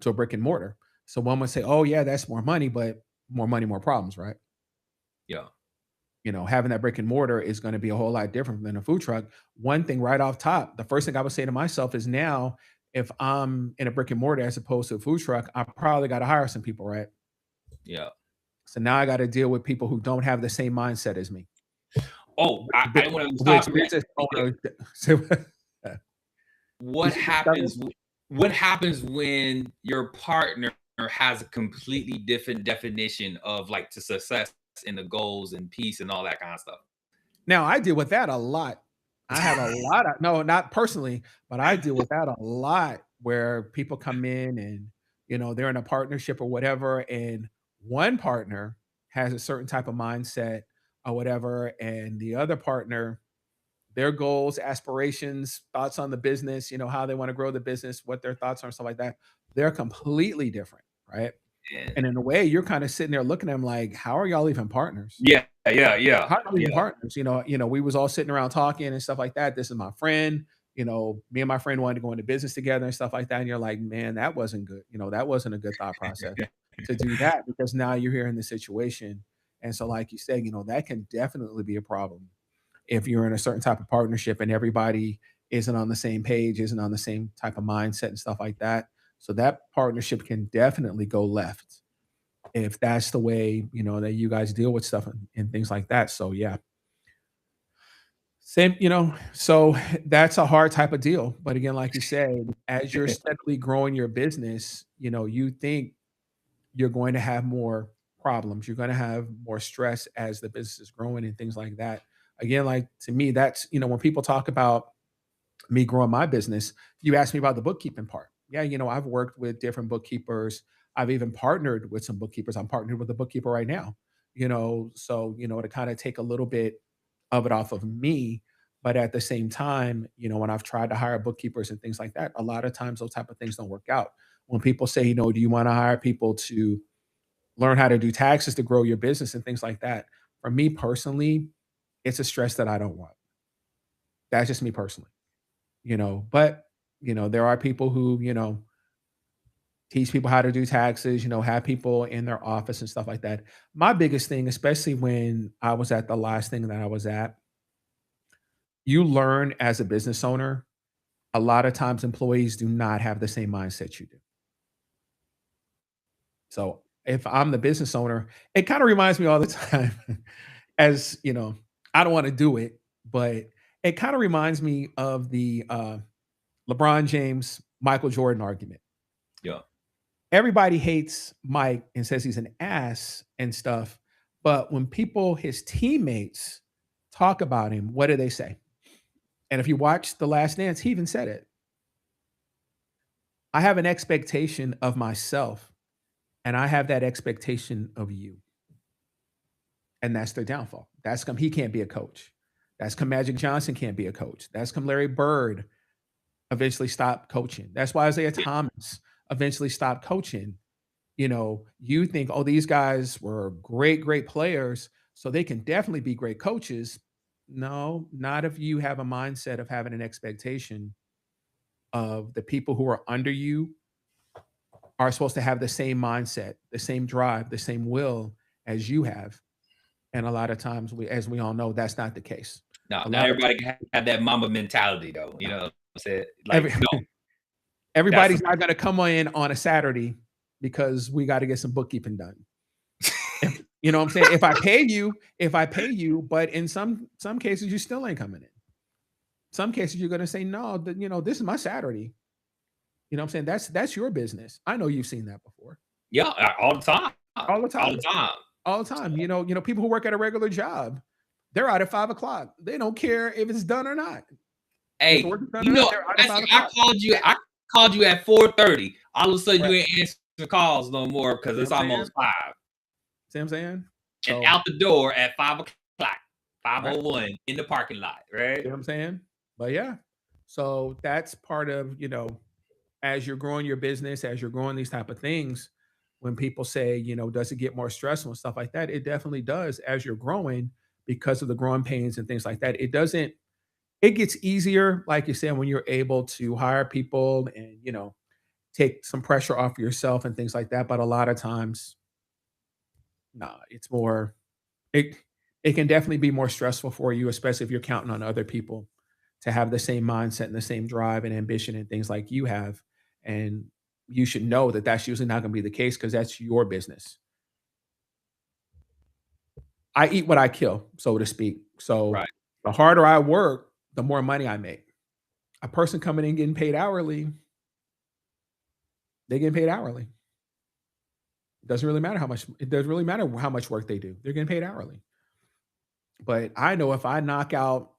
to a brick and mortar. So one would say, oh yeah, that's more money, but more money, more problems, right? yeah. Having that brick and mortar is going to be a whole lot different than a food truck. One thing right off top, the first thing I would say to myself is now, if I'm in a brick and mortar as opposed to a food truck, I probably got to hire some people, right? Yeah. So now I got to deal with people who don't have the same mindset as me. Oh, I didn't want to Which stop you. business Quick. owners? You What said start happens? What happens when your partner has a completely different definition of like to success and the goals and peace and all that kind of stuff? Now I deal with that a lot. I have a lot of no, not personally, but I deal with that a lot where people come in and, they're in a partnership or whatever, and one partner has a certain type of mindset or whatever, and the other partner their goals, aspirations, thoughts on the business, how they want to grow the business, what their thoughts are, and stuff like that. They're completely different, right? And And in a way, you're kind of sitting there looking at them like, how are y'all even partners? yeah, yeah, yeah, How are we even yeah. partners? We was all sitting around talking and stuff like that. This is my friend. Me and my friend wanted to go into business together and stuff like that. And you're like, man, that wasn't good. That wasn't a good thought process to do that because now you're here in the situation. And so, like you said, that can definitely be a problem if you're in a certain type of partnership and everybody isn't on the same page, isn't on the same type of mindset and stuff like that. So that partnership can definitely go left if that's the way, that you guys deal with stuff and things like that. So yeah. Same, so that's a hard type of deal. But again, like you said, as you're steadily growing your business, you think you're going to have more problems. You're going to have more stress as the business is growing and things like that. Again, like to me, that's, when people talk about me growing my business, you asked me about the bookkeeping part. Yeah, I've worked with different bookkeepers. I've even partnered with some bookkeepers. I'm partnered with a bookkeeper right now. So to kind of take a little bit of it off of me, but at the same time, when I've tried to hire bookkeepers and things like that, a lot of times those type of things don't work out. When people say, do you want to hire people to learn how to do taxes to grow your business and things like that? For me personally, it's a stress that I don't want. That's just me personally. But there are people who, teach people how to do taxes, have people in their office and stuff like that. My biggest thing, especially when I was at the last thing that I was at, you learn as a business owner, a lot of times employees do not have the same mindset you do. So if I'm the business owner, it kind of reminds me all the time as, I don't want to do it, but it kind of reminds me of the LeBron James, Michael Jordan argument. Yeah. Everybody hates Mike and says he's an ass and stuff. But when people, his teammates, talk about him, what do they say? And if you watch The Last Dance, he even said it. I have an expectation of myself, and I have that expectation of you. And that's their downfall. That's come he can't be a coach. That's come Magic Johnson can't be a coach. That's come Larry Bird eventually stopped coaching. That's why Isaiah Thomas eventually stopped coaching. You think, oh, these guys were great, great players, so they can definitely be great coaches. No, not if you have a mindset of having an expectation of the people who are under you are supposed to have the same mindset, the same drive, the same will as you have. And a lot of times, as we all know, that's not the case. No, A not lot of everybody can have that mama mentality though. You know what I'm saying? Like, every, no, that's everybody's not going to come in on a Saturday because we got to get some bookkeeping done. You know what I'm saying? If I pay you, but in some cases you still ain't coming in. Some cases you're going to say no, this is my Saturday. You know what I'm saying? That's your business. I know you've seen that before. yeah, all the time, All the all time. the time. All the time. People who work at a regular job, they're out at 5 o'clock. They don't care if it's done or not. If the Hey, work is done or not, they're out at 5 o'clock. I called you at 4:30. All of a sudden, Right. you ain't answering calls no more because See it's what I'm saying? almost 5. See what I'm saying? And So, out the door at 5 o'clock, right. 5:01 in the parking lot, right? See what I'm saying? But yeah. So that's part of, as you're growing your business, as you're growing these type of things, when people say, does it get more stressful and stuff like that? It definitely does as you're growing because of the growing pains and things like that. It gets easier, like you said, when you're able to hire people and, take some pressure off yourself and things like that. But a lot of times, nah, it's more, it, it can definitely be more stressful for you, especially if you're counting on other people to have the same mindset and the same drive and ambition and things like you have. And you should know that that's usually not going to be the case because that's your business. I eat what I kill, so to speak. So Right. the harder I work, the more money I make. A person coming in getting paid hourly, they getting paid hourly. It doesn't really matter how much. It doesn't really matter how much work they do. They're getting paid hourly. But I know if I knock out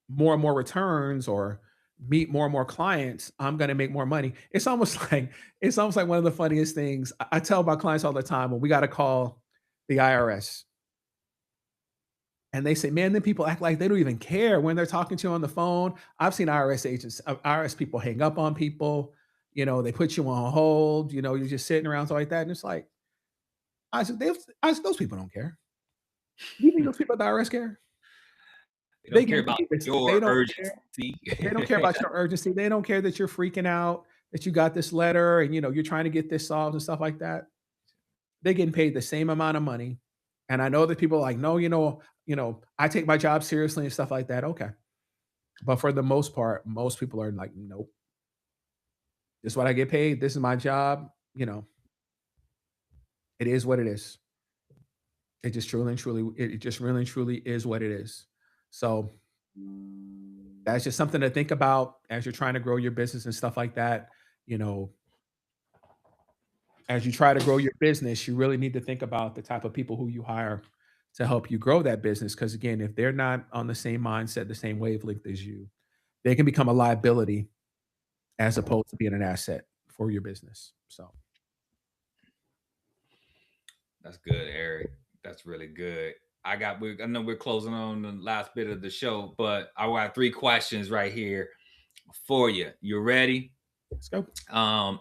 more and more returns or meet more and more clients, I'm going to make more money. It's almost like one of the funniest things. I tell my clients all the time when we got to call the IRS And they say, man, then people act like they don't even care when they're talking to you on the phone. I've seen IRS agents, IRS people hang up on people. They put you on hold. You're just sitting around stuff like that. And it's like, I said, those people don't care. You think those people at the IRS care? They They don't get care about paid this. They your don't care. urgency. They don't care about your urgency. They don't care that you're freaking out, that you got this letter and you're trying to get this solved and stuff like that. They're getting paid the same amount of money. And I know that people are like, no, I take my job seriously and stuff like that. Okay. But for the most part, most people are like, nope, this is what I get paid. This is my job. It is what it is. It just truly and truly, it just really and truly is what it is. So that's just something to think about as you're trying to grow your business and stuff like that. You know, as you try to grow your business, you really need to think about the type of people who you hire to help you grow that business. Because again, if they're not on the same mindset, the same wavelength as you, they can become a liability as opposed to being an asset for your business. So, That's good, Eric. That's really good. I know we're closing on the last bit of the show, but I got three questions right here for you. You ready? let's go.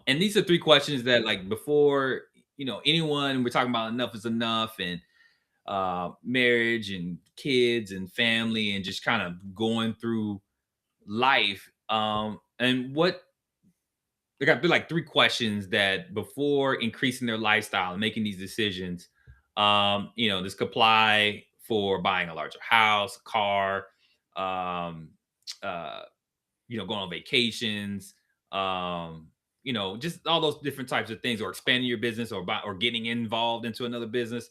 And these are three questions that, like, before anyone, we're talking about enough is enough, and marriage and kids and family and just kind of going through life. And what they got like three questions that before increasing their lifestyle and making these decisions, this could apply for buying a larger house, car, um, uh, going on vacations, just all those different types of things, or expanding your business, or getting involved into another business.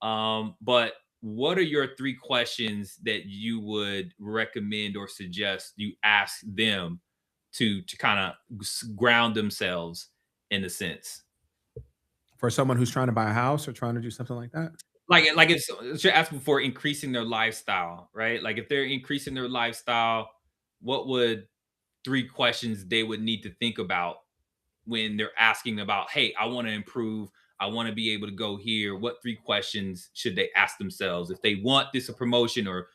But what are your three questions that you would recommend or suggest you ask them to kind of ground themselves in a sense? For someone who's trying to buy a house or trying to do something like that. Like if you're asking for increasing their lifestyle, right? Like if they're increasing their lifestyle, what would three questions they would need to think about when they're asking about, hey, I want to improve, I want to be able to go here? What three questions should they ask themselves if they want this a promotion, or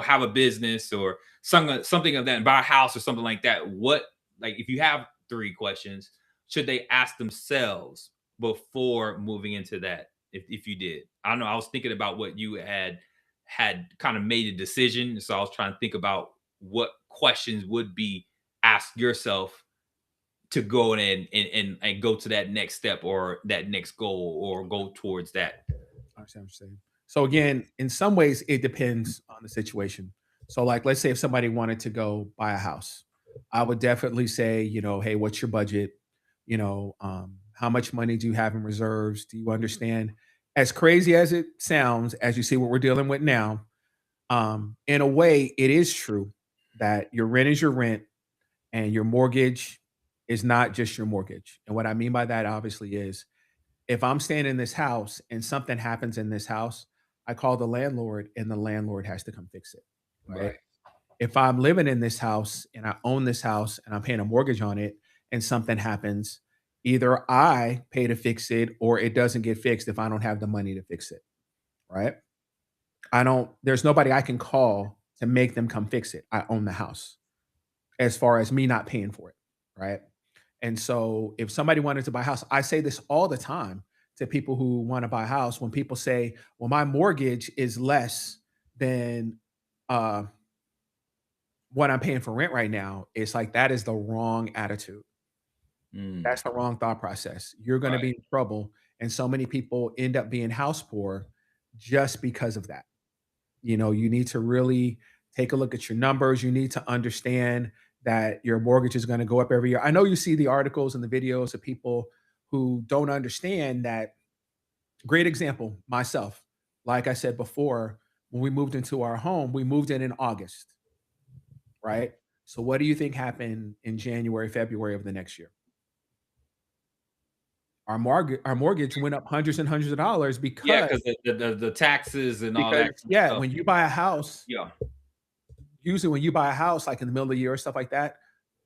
have a business, or something of that, and buy a house or something like that? What, like, if you have three questions, should they ask themselves before moving into that? If you did, I don't know, I was thinking about what you had kind of made a decision, so I was trying to think about what questions would be asked yourself to go and go to that next step, or that next goal, or go towards that. I understand what you're saying. So again, in some ways, it depends on the situation. So, like, let's say if somebody wanted to go buy a house, I would definitely say, hey, what's your budget? How much money do you have in reserves? Do you understand? As crazy as it sounds, as you see what we're dealing with now, in a way, it is true that your rent is your rent and your mortgage is not just your mortgage. And what I mean by that, obviously, is if I'm staying in this house and something happens in this house, I call the landlord and the landlord has to come fix it, right? Right. If I'm living in this house and I own this house and I'm paying a mortgage on it and something happens, either I pay to fix it or it doesn't get fixed if I don't have the money to fix it, right? There's nobody I can call to make them come fix it. I own the house as far as me not paying for it, right? And so if somebody wanted to buy a house, I say this all the time to people who want to buy a house. When people say, well, my mortgage is less than uh, what I'm paying for rent right now, it's like that is the wrong attitude. Mm, That's the wrong thought process. You're going to right. be in trouble. And so many people end up being house poor just because of that. You need to really take a look at your numbers. You need to understand that your mortgage is going to go up every year. I know you see the articles and the videos of people who don't understand that. Great example, myself. Like I said before, when we moved into our home, we moved in August, right? So what do you think happened in January, February of the next year? Our mortgage went up hundreds and hundreds of dollars Yeah, because because the taxes and all that because kind of yeah, stuff. when you buy a house, Yeah. usually when you buy a house, like in the middle of the year or stuff like that,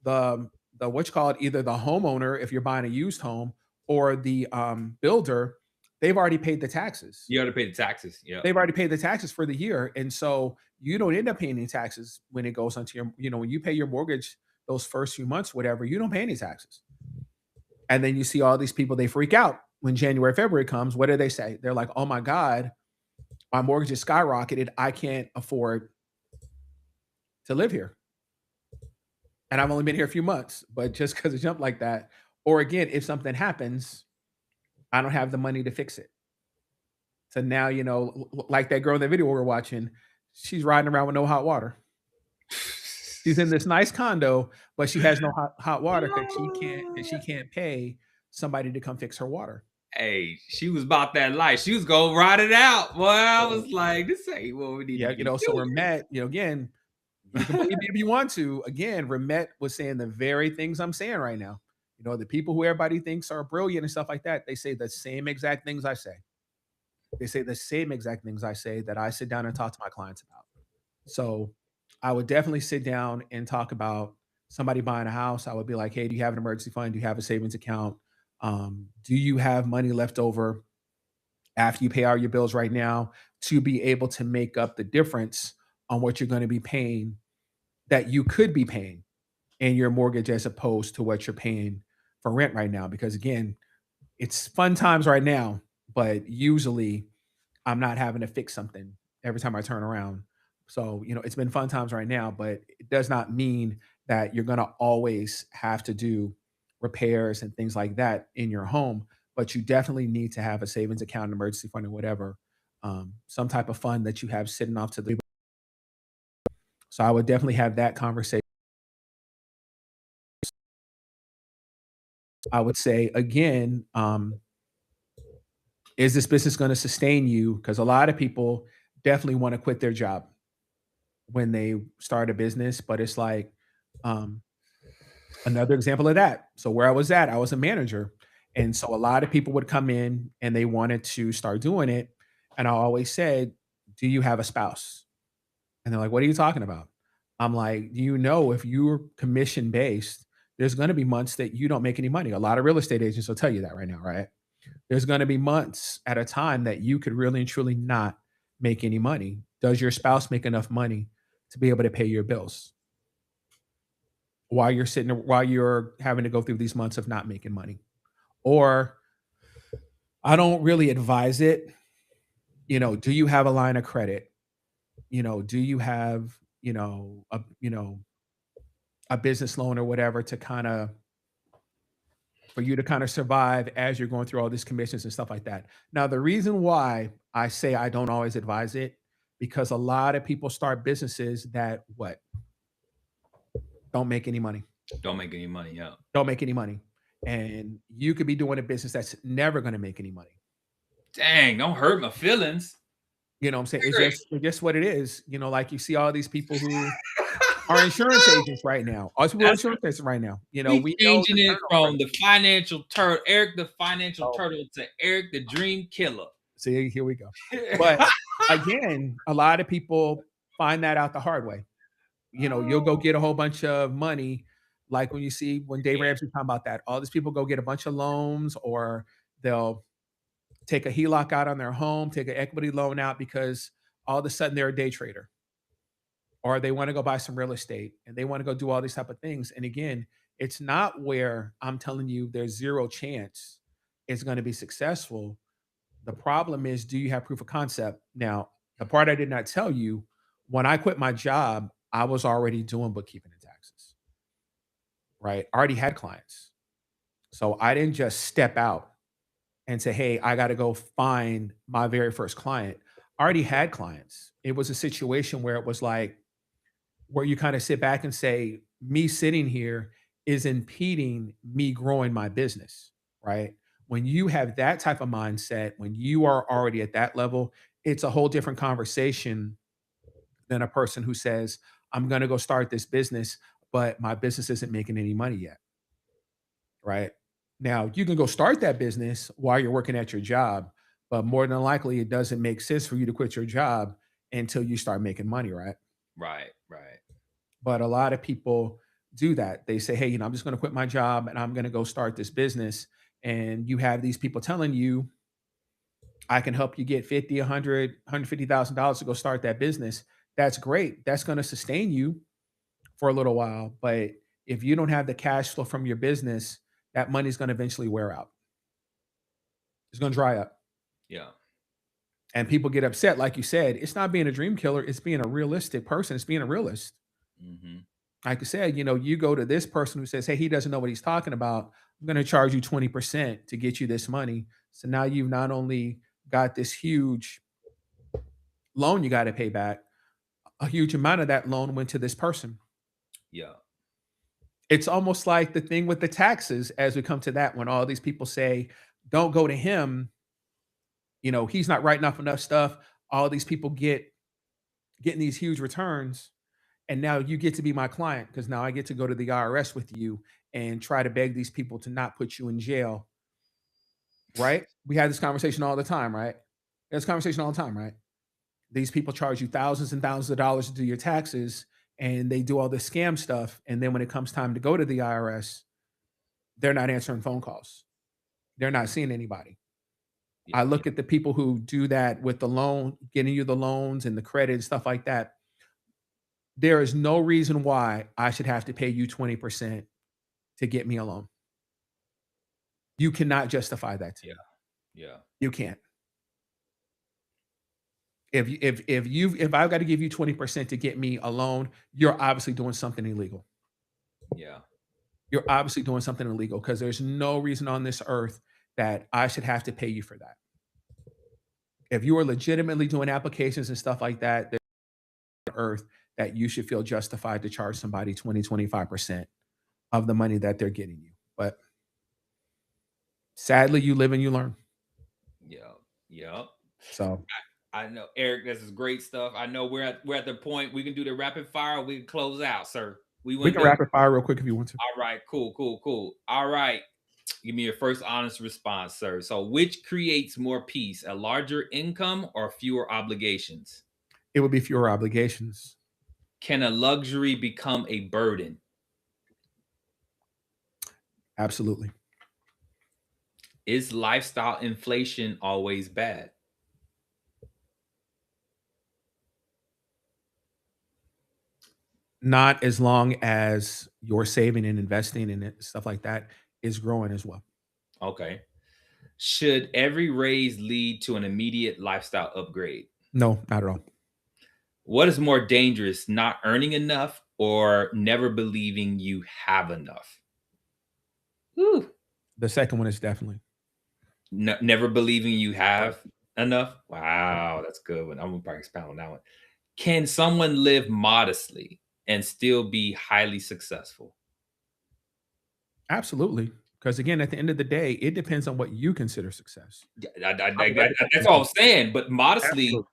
what you call it, either the homeowner, if you're buying a used home, or the builder, they've already paid the taxes. You got to pay the taxes. Yep. They've already paid the taxes for the year, and so you don't end up paying any taxes when it goes onto your when you pay your mortgage those first few months, whatever, you don't pay any taxes. And then you see all these people, they freak out when January, February comes. What do they say? They're like, "Oh my god, my mortgage is skyrocketed. I can't afford to live here. And I've only been here a few months, but just because it jumped like that." Or again, if something happens, I don't have the money to fix it. So now, like that girl in the video we're watching, she's riding around with no hot water. She's in this nice condo, but she has no hot water because she can't pay somebody to come fix her water. Hey, she was about that life. She was gonna ride it out. Well, I was like, this ain't what we need Yeah, to be so doing. Remet, again, you can believe me if you want to. Again, Remet was saying the very things I'm saying right now. The people who everybody thinks are brilliant and stuff like that, they say the same exact things I say. They say the same exact things I say that I sit down and talk to my clients about. So I would definitely sit down and talk about somebody buying a house. I would be like, hey, do you have an emergency fund? Do you have a savings account? Do you have money left over after you pay all your bills right now to be able to make up the difference on what you're going to be paying that you could be paying in your mortgage as opposed to what you're paying for rent right now? Because again, it's fun times right now, but usually I'm not having to fix something every time I turn around. So, it's been fun times right now, but it does not mean that you're going to always have to do repairs and things like that in your home. But you definitely need to have a savings account, an emergency fund, or whatever, some type of fund that you have sitting off to the. So I would definitely have that conversation. I would say again, is this business going to sustain you? Because a lot of people definitely want to quit their job when they start a business, but it's like, um, another example of that. So where I was at, I was a manager, and so a lot of people would come in and they wanted to start doing it, and I always said, "Do you have a spouse?" And they're like, "What are you talking about?" I'm like, "Do you know if you're commission based, there's going to be months that you don't make any money." A lot of real estate agents will tell you that right now, right? There's going to be months at a time that you could really and truly not make any money. Does your spouse make enough money to be able to pay your bills while you're having to go through these months of not making money? Or I don't really advise it. Do you have a line of credit? Do you have, a business loan or whatever to kind of for you to kind of survive as you're going through all these commissions and stuff like that. Now, the reason why I say I don't always advise it, because a lot of people start businesses that what? Don't make any money. Don't make any money. Yeah. Don't make any money. And you could be doing a business that's never going to make any money. Dang, don't hurt my feelings. You know what I'm saying? It's Great. just what it is. Like you see all these people who are insurance agents right now. All these people are That's insurance agents right now. we We know changing the it turnover. from the financial turtle, Eric the financial Oh, turtle, to Eric the dream killer. see, here we go. But again, a lot of people find that out the hard way. You'll go Oh, get a whole bunch of money, like when you see when Dave yeah. Ramsey talking about that. All these people go get a bunch of loans, or they'll take a HELOC out on their home, take an equity loan out because all of a sudden they're a day trader, or they want to go buy some real estate and they want to go do all these type of things. And again, it's not where I'm telling you there's zero chance it's going to be successful. The problem is, do you have proof of concept? Now, the part I did not tell you, when I quit my job, I was already doing bookkeeping and taxes, right? I already had clients. So I didn't just step out and say, hey, I got to go find my very first client. I already had clients. It was a situation where it was like, where you kind of sit back and say, me sitting here is impeding me growing my business, right? When you have that type of mindset, when you are already at that level, it's a whole different conversation than a person who says, I'm going to go start this business, but my business isn't making any money yet, right? Now, you can go start that business while you're working at your job, but more than likely, it doesn't make sense for you to quit your job until you start making money, right? Right, right. But a lot of people do that. They say, "Hey, I'm just going to quit my job and I'm going to go start this business." And you have these people telling you, I can help you get 50, 100, $150,000 to go start that business. That's great. That's going to sustain you for a little while. But if you don't have the cash flow from your business, that money's going to eventually wear out. It's going to dry up. Yeah. And people get upset. Like you said, it's not being a dream killer, it's being a realistic person. It's being a realist. Hmm. Like I said, you go to this person who says, hey, he doesn't know what he's talking about. I'm going to charge you 20% to get you this money. So now you've not only got this huge loan you got to pay back, a huge amount of that loan went to this person. Yeah. It's almost like the thing with the taxes as we come to that when all these people say, don't go to him, he's not writing off enough stuff. All these people getting these huge returns. And now you get to be my client because now I get to go to the IRS with you and try to beg these people to not put you in jail. Right? We have this conversation all the time, right? There's conversation all the time, right? These people charge you thousands and thousands of dollars to do your taxes and they do all this scam stuff. And then when it comes time to go to the IRS, they're not answering phone calls. They're not seeing anybody. Yeah. I look at the people who do that with the loan, getting you the loans and the credit and stuff like that. There is no reason why I should have to pay you 20% to get me a loan. You cannot justify that to Yeah. me. Yeah. You can't. If I've got to give you 20% to get me a loan, you're obviously doing something illegal. Yeah. You're obviously doing something illegal because there's no reason on this earth that I should have to pay you for that. If you are legitimately doing applications and stuff like that, there's no earth that you should feel justified to charge somebody 20, 25% of the money that they're getting you. But sadly, you live and you learn. Yeah. Yeah. So I know, Eric. This is great stuff. I know we're at the point we can do the rapid fire. We can close out, sir. We we want can to do. rapid fire real quick if you want to. All right. Cool. Cool. Cool. All right. Give me your first honest response, sir. So, which creates more peace, a larger income or fewer obligations? It would be fewer obligations. Can a luxury become a burden? Absolutely. Is lifestyle inflation always bad? Not as long as your saving and investing and stuff like that is growing as well. Okay. Should every raise lead to an immediate lifestyle upgrade? No, not at all. What is more dangerous, not earning enough or never believing you have enough? Whew. The second one is definitely. Never believing you have enough? Wow, that's a good one. I'm gonna probably expound on that one. Can someone live modestly and still be highly successful? Absolutely. Because again, at the end of the day, it depends on what you consider success. Yeah, I'm ready for that's all I'm people. saying. But modestly, Absolutely.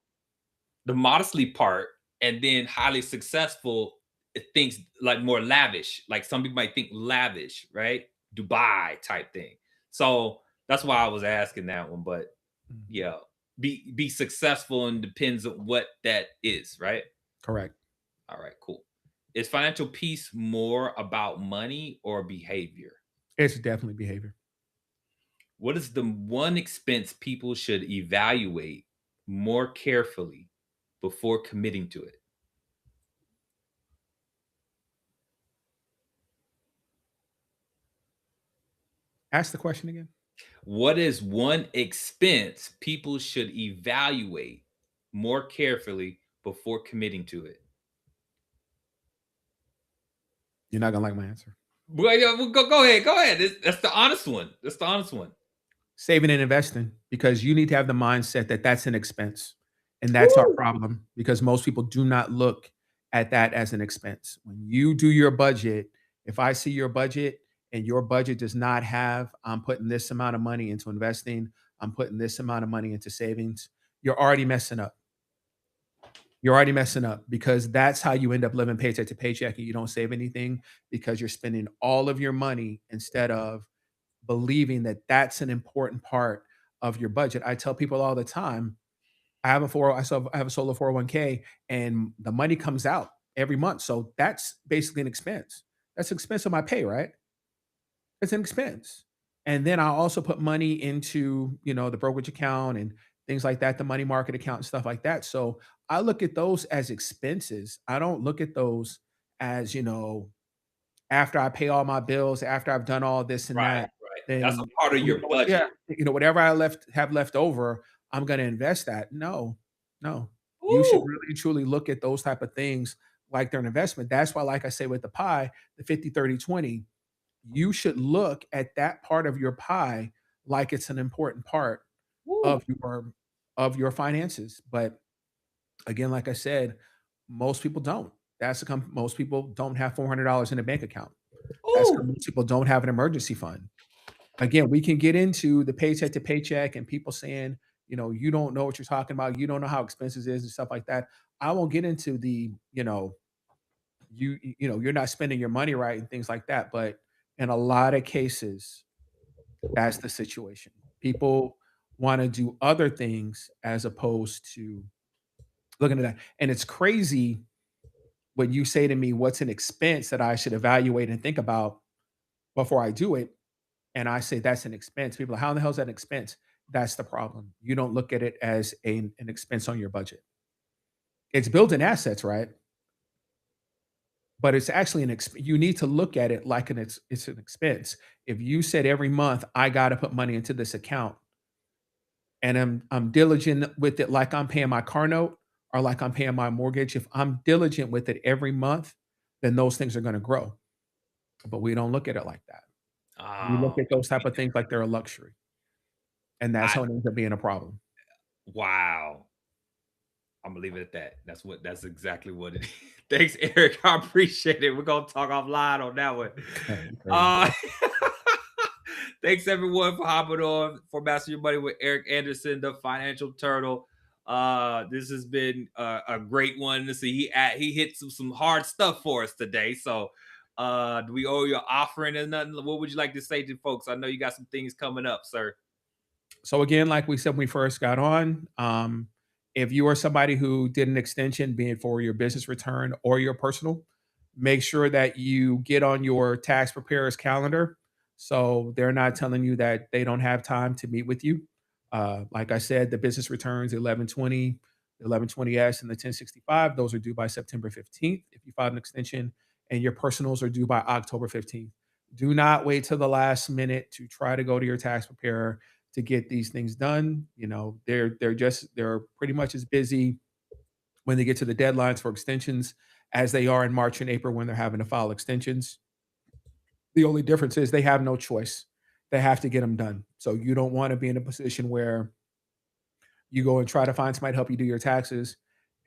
the modestly part, and then highly successful, it thinks like more lavish. Like some people might think lavish, right? Dubai type thing. So that's why I was asking that one. But Mhm. yeah, be successful and depends on what that is, right? Correct. All right, cool. Is financial peace more about money or behavior? It's definitely behavior. What is the one expense people should evaluate more carefully before committing to it? Ask the question again. What is one expense people should evaluate more carefully before committing to it? You're not gonna like my answer. Well, yeah, well, go ahead, go ahead. That's the honest one. That's the honest one. Saving and investing because you need to have the mindset that that's an expense. And that's our Woo! problem because most people do not look at that as an expense. When you do your budget, if I see your budget and your budget does not have, I'm putting this amount of money into investing, I'm putting this amount of money into savings, you're already messing up. You're already messing up because that's how you end up living paycheck to paycheck and you don't save anything because you're spending all of your money instead of believing that that's an important part of your budget. I tell people all the time, I have a solo 401k and the money comes out every month. So that's basically an expense. That's an expense of my pay, right? It's an expense. And then I also put money into, the brokerage account and things like that, the money market account and stuff like that. So I look at those as expenses. I don't look at those as, after I pay all my bills, after I've done all this and Right, that, right. That's a then part of your yeah, budget. whatever I have left over, I'm gonna invest that. No, no. You should Ooh, really and truly look at those type of things like they're an investment. That's why, like I say with the pie, the 50-30-20, you should look at that part of your pie like it's an important part woo, of your finances. But again, like I said, most people don't. Most people don't have $400 in a bank account. That's ooh, because most people don't have an emergency fund. Again, we can get into the paycheck to paycheck and people saying, you don't know what you're talking about. You don't know how expensive it is and stuff like that. I won't get into you're not spending your money right and things like that. But in a lot of cases, that's the situation. People want to do other things as opposed to looking at that. And it's crazy when you say to me, what's an expense that I should evaluate and think about before I do it? And I say that's an expense. People are, how in the hell is that an expense? That's the problem. You don't look at it as an expense on your budget. It's building assets, right? But it's actually you need to look at it like it's an expense. If you said every month I got to put money into this account and I'm diligent with it like I'm paying my car note or like I'm paying my mortgage, if I'm diligent with it every month, then those things are going to grow. But we don't look at it like that. We look oh, at those type of things like they're a luxury, and that's I how it ends up being a problem. wow. I'm gonna leave it at that. That's exactly what it is. Thanks, Eric. I appreciate it. We're gonna talk offline on that one. Okay, crazy. Uh thanks everyone for hopping on for Master Your Money with Eric Anderson, the financial turtle. This has been a great one. To see he hit some hard stuff for us today. So do we owe you an offering or nothing? What would you like to say to folks? I know you got some things coming up, sir. So again, like we said when we first got on, if you are somebody who did an extension, be it for your business return or your personal, make sure that you get on your tax preparer's calendar. So they're not telling you that they don't have time to meet with you. Like I said, the business returns 1120, 1120S, and the 1065, those are due by September 15th if you filed an extension, and your personals are due by October 15th. Do not wait till the last minute to try to go to your tax preparer to get these things done. They're pretty much as busy when they get to the deadlines for extensions as they are in March and April when they're having to file extensions. The only difference is they have no choice. They have to get them done. So you don't want to be in a position where you go and try to find somebody to help you do your taxes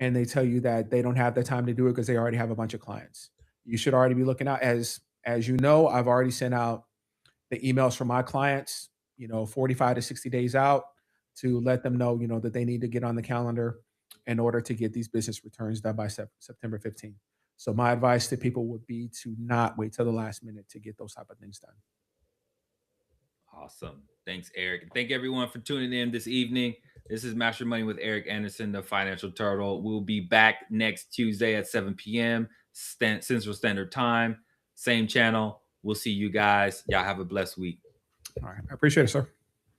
and they tell you that they don't have the time to do it because they already have a bunch of clients. You should already be looking out as you know, I've already sent out the emails from my clients, 45 to 60 days out to let them know, that they need to get on the calendar in order to get these business returns done by September 15th. So my advice to people would be to not wait till the last minute to get those type of things done. Awesome. Thanks, Eric. Thank everyone for tuning in this evening. This is Master Money with Eric Anderson, the financial turtle. We'll be back next Tuesday at 7 p.m. Central Standard Time. Same channel. We'll see you guys. Y'all have a blessed week. All right. I appreciate it, sir.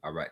All right.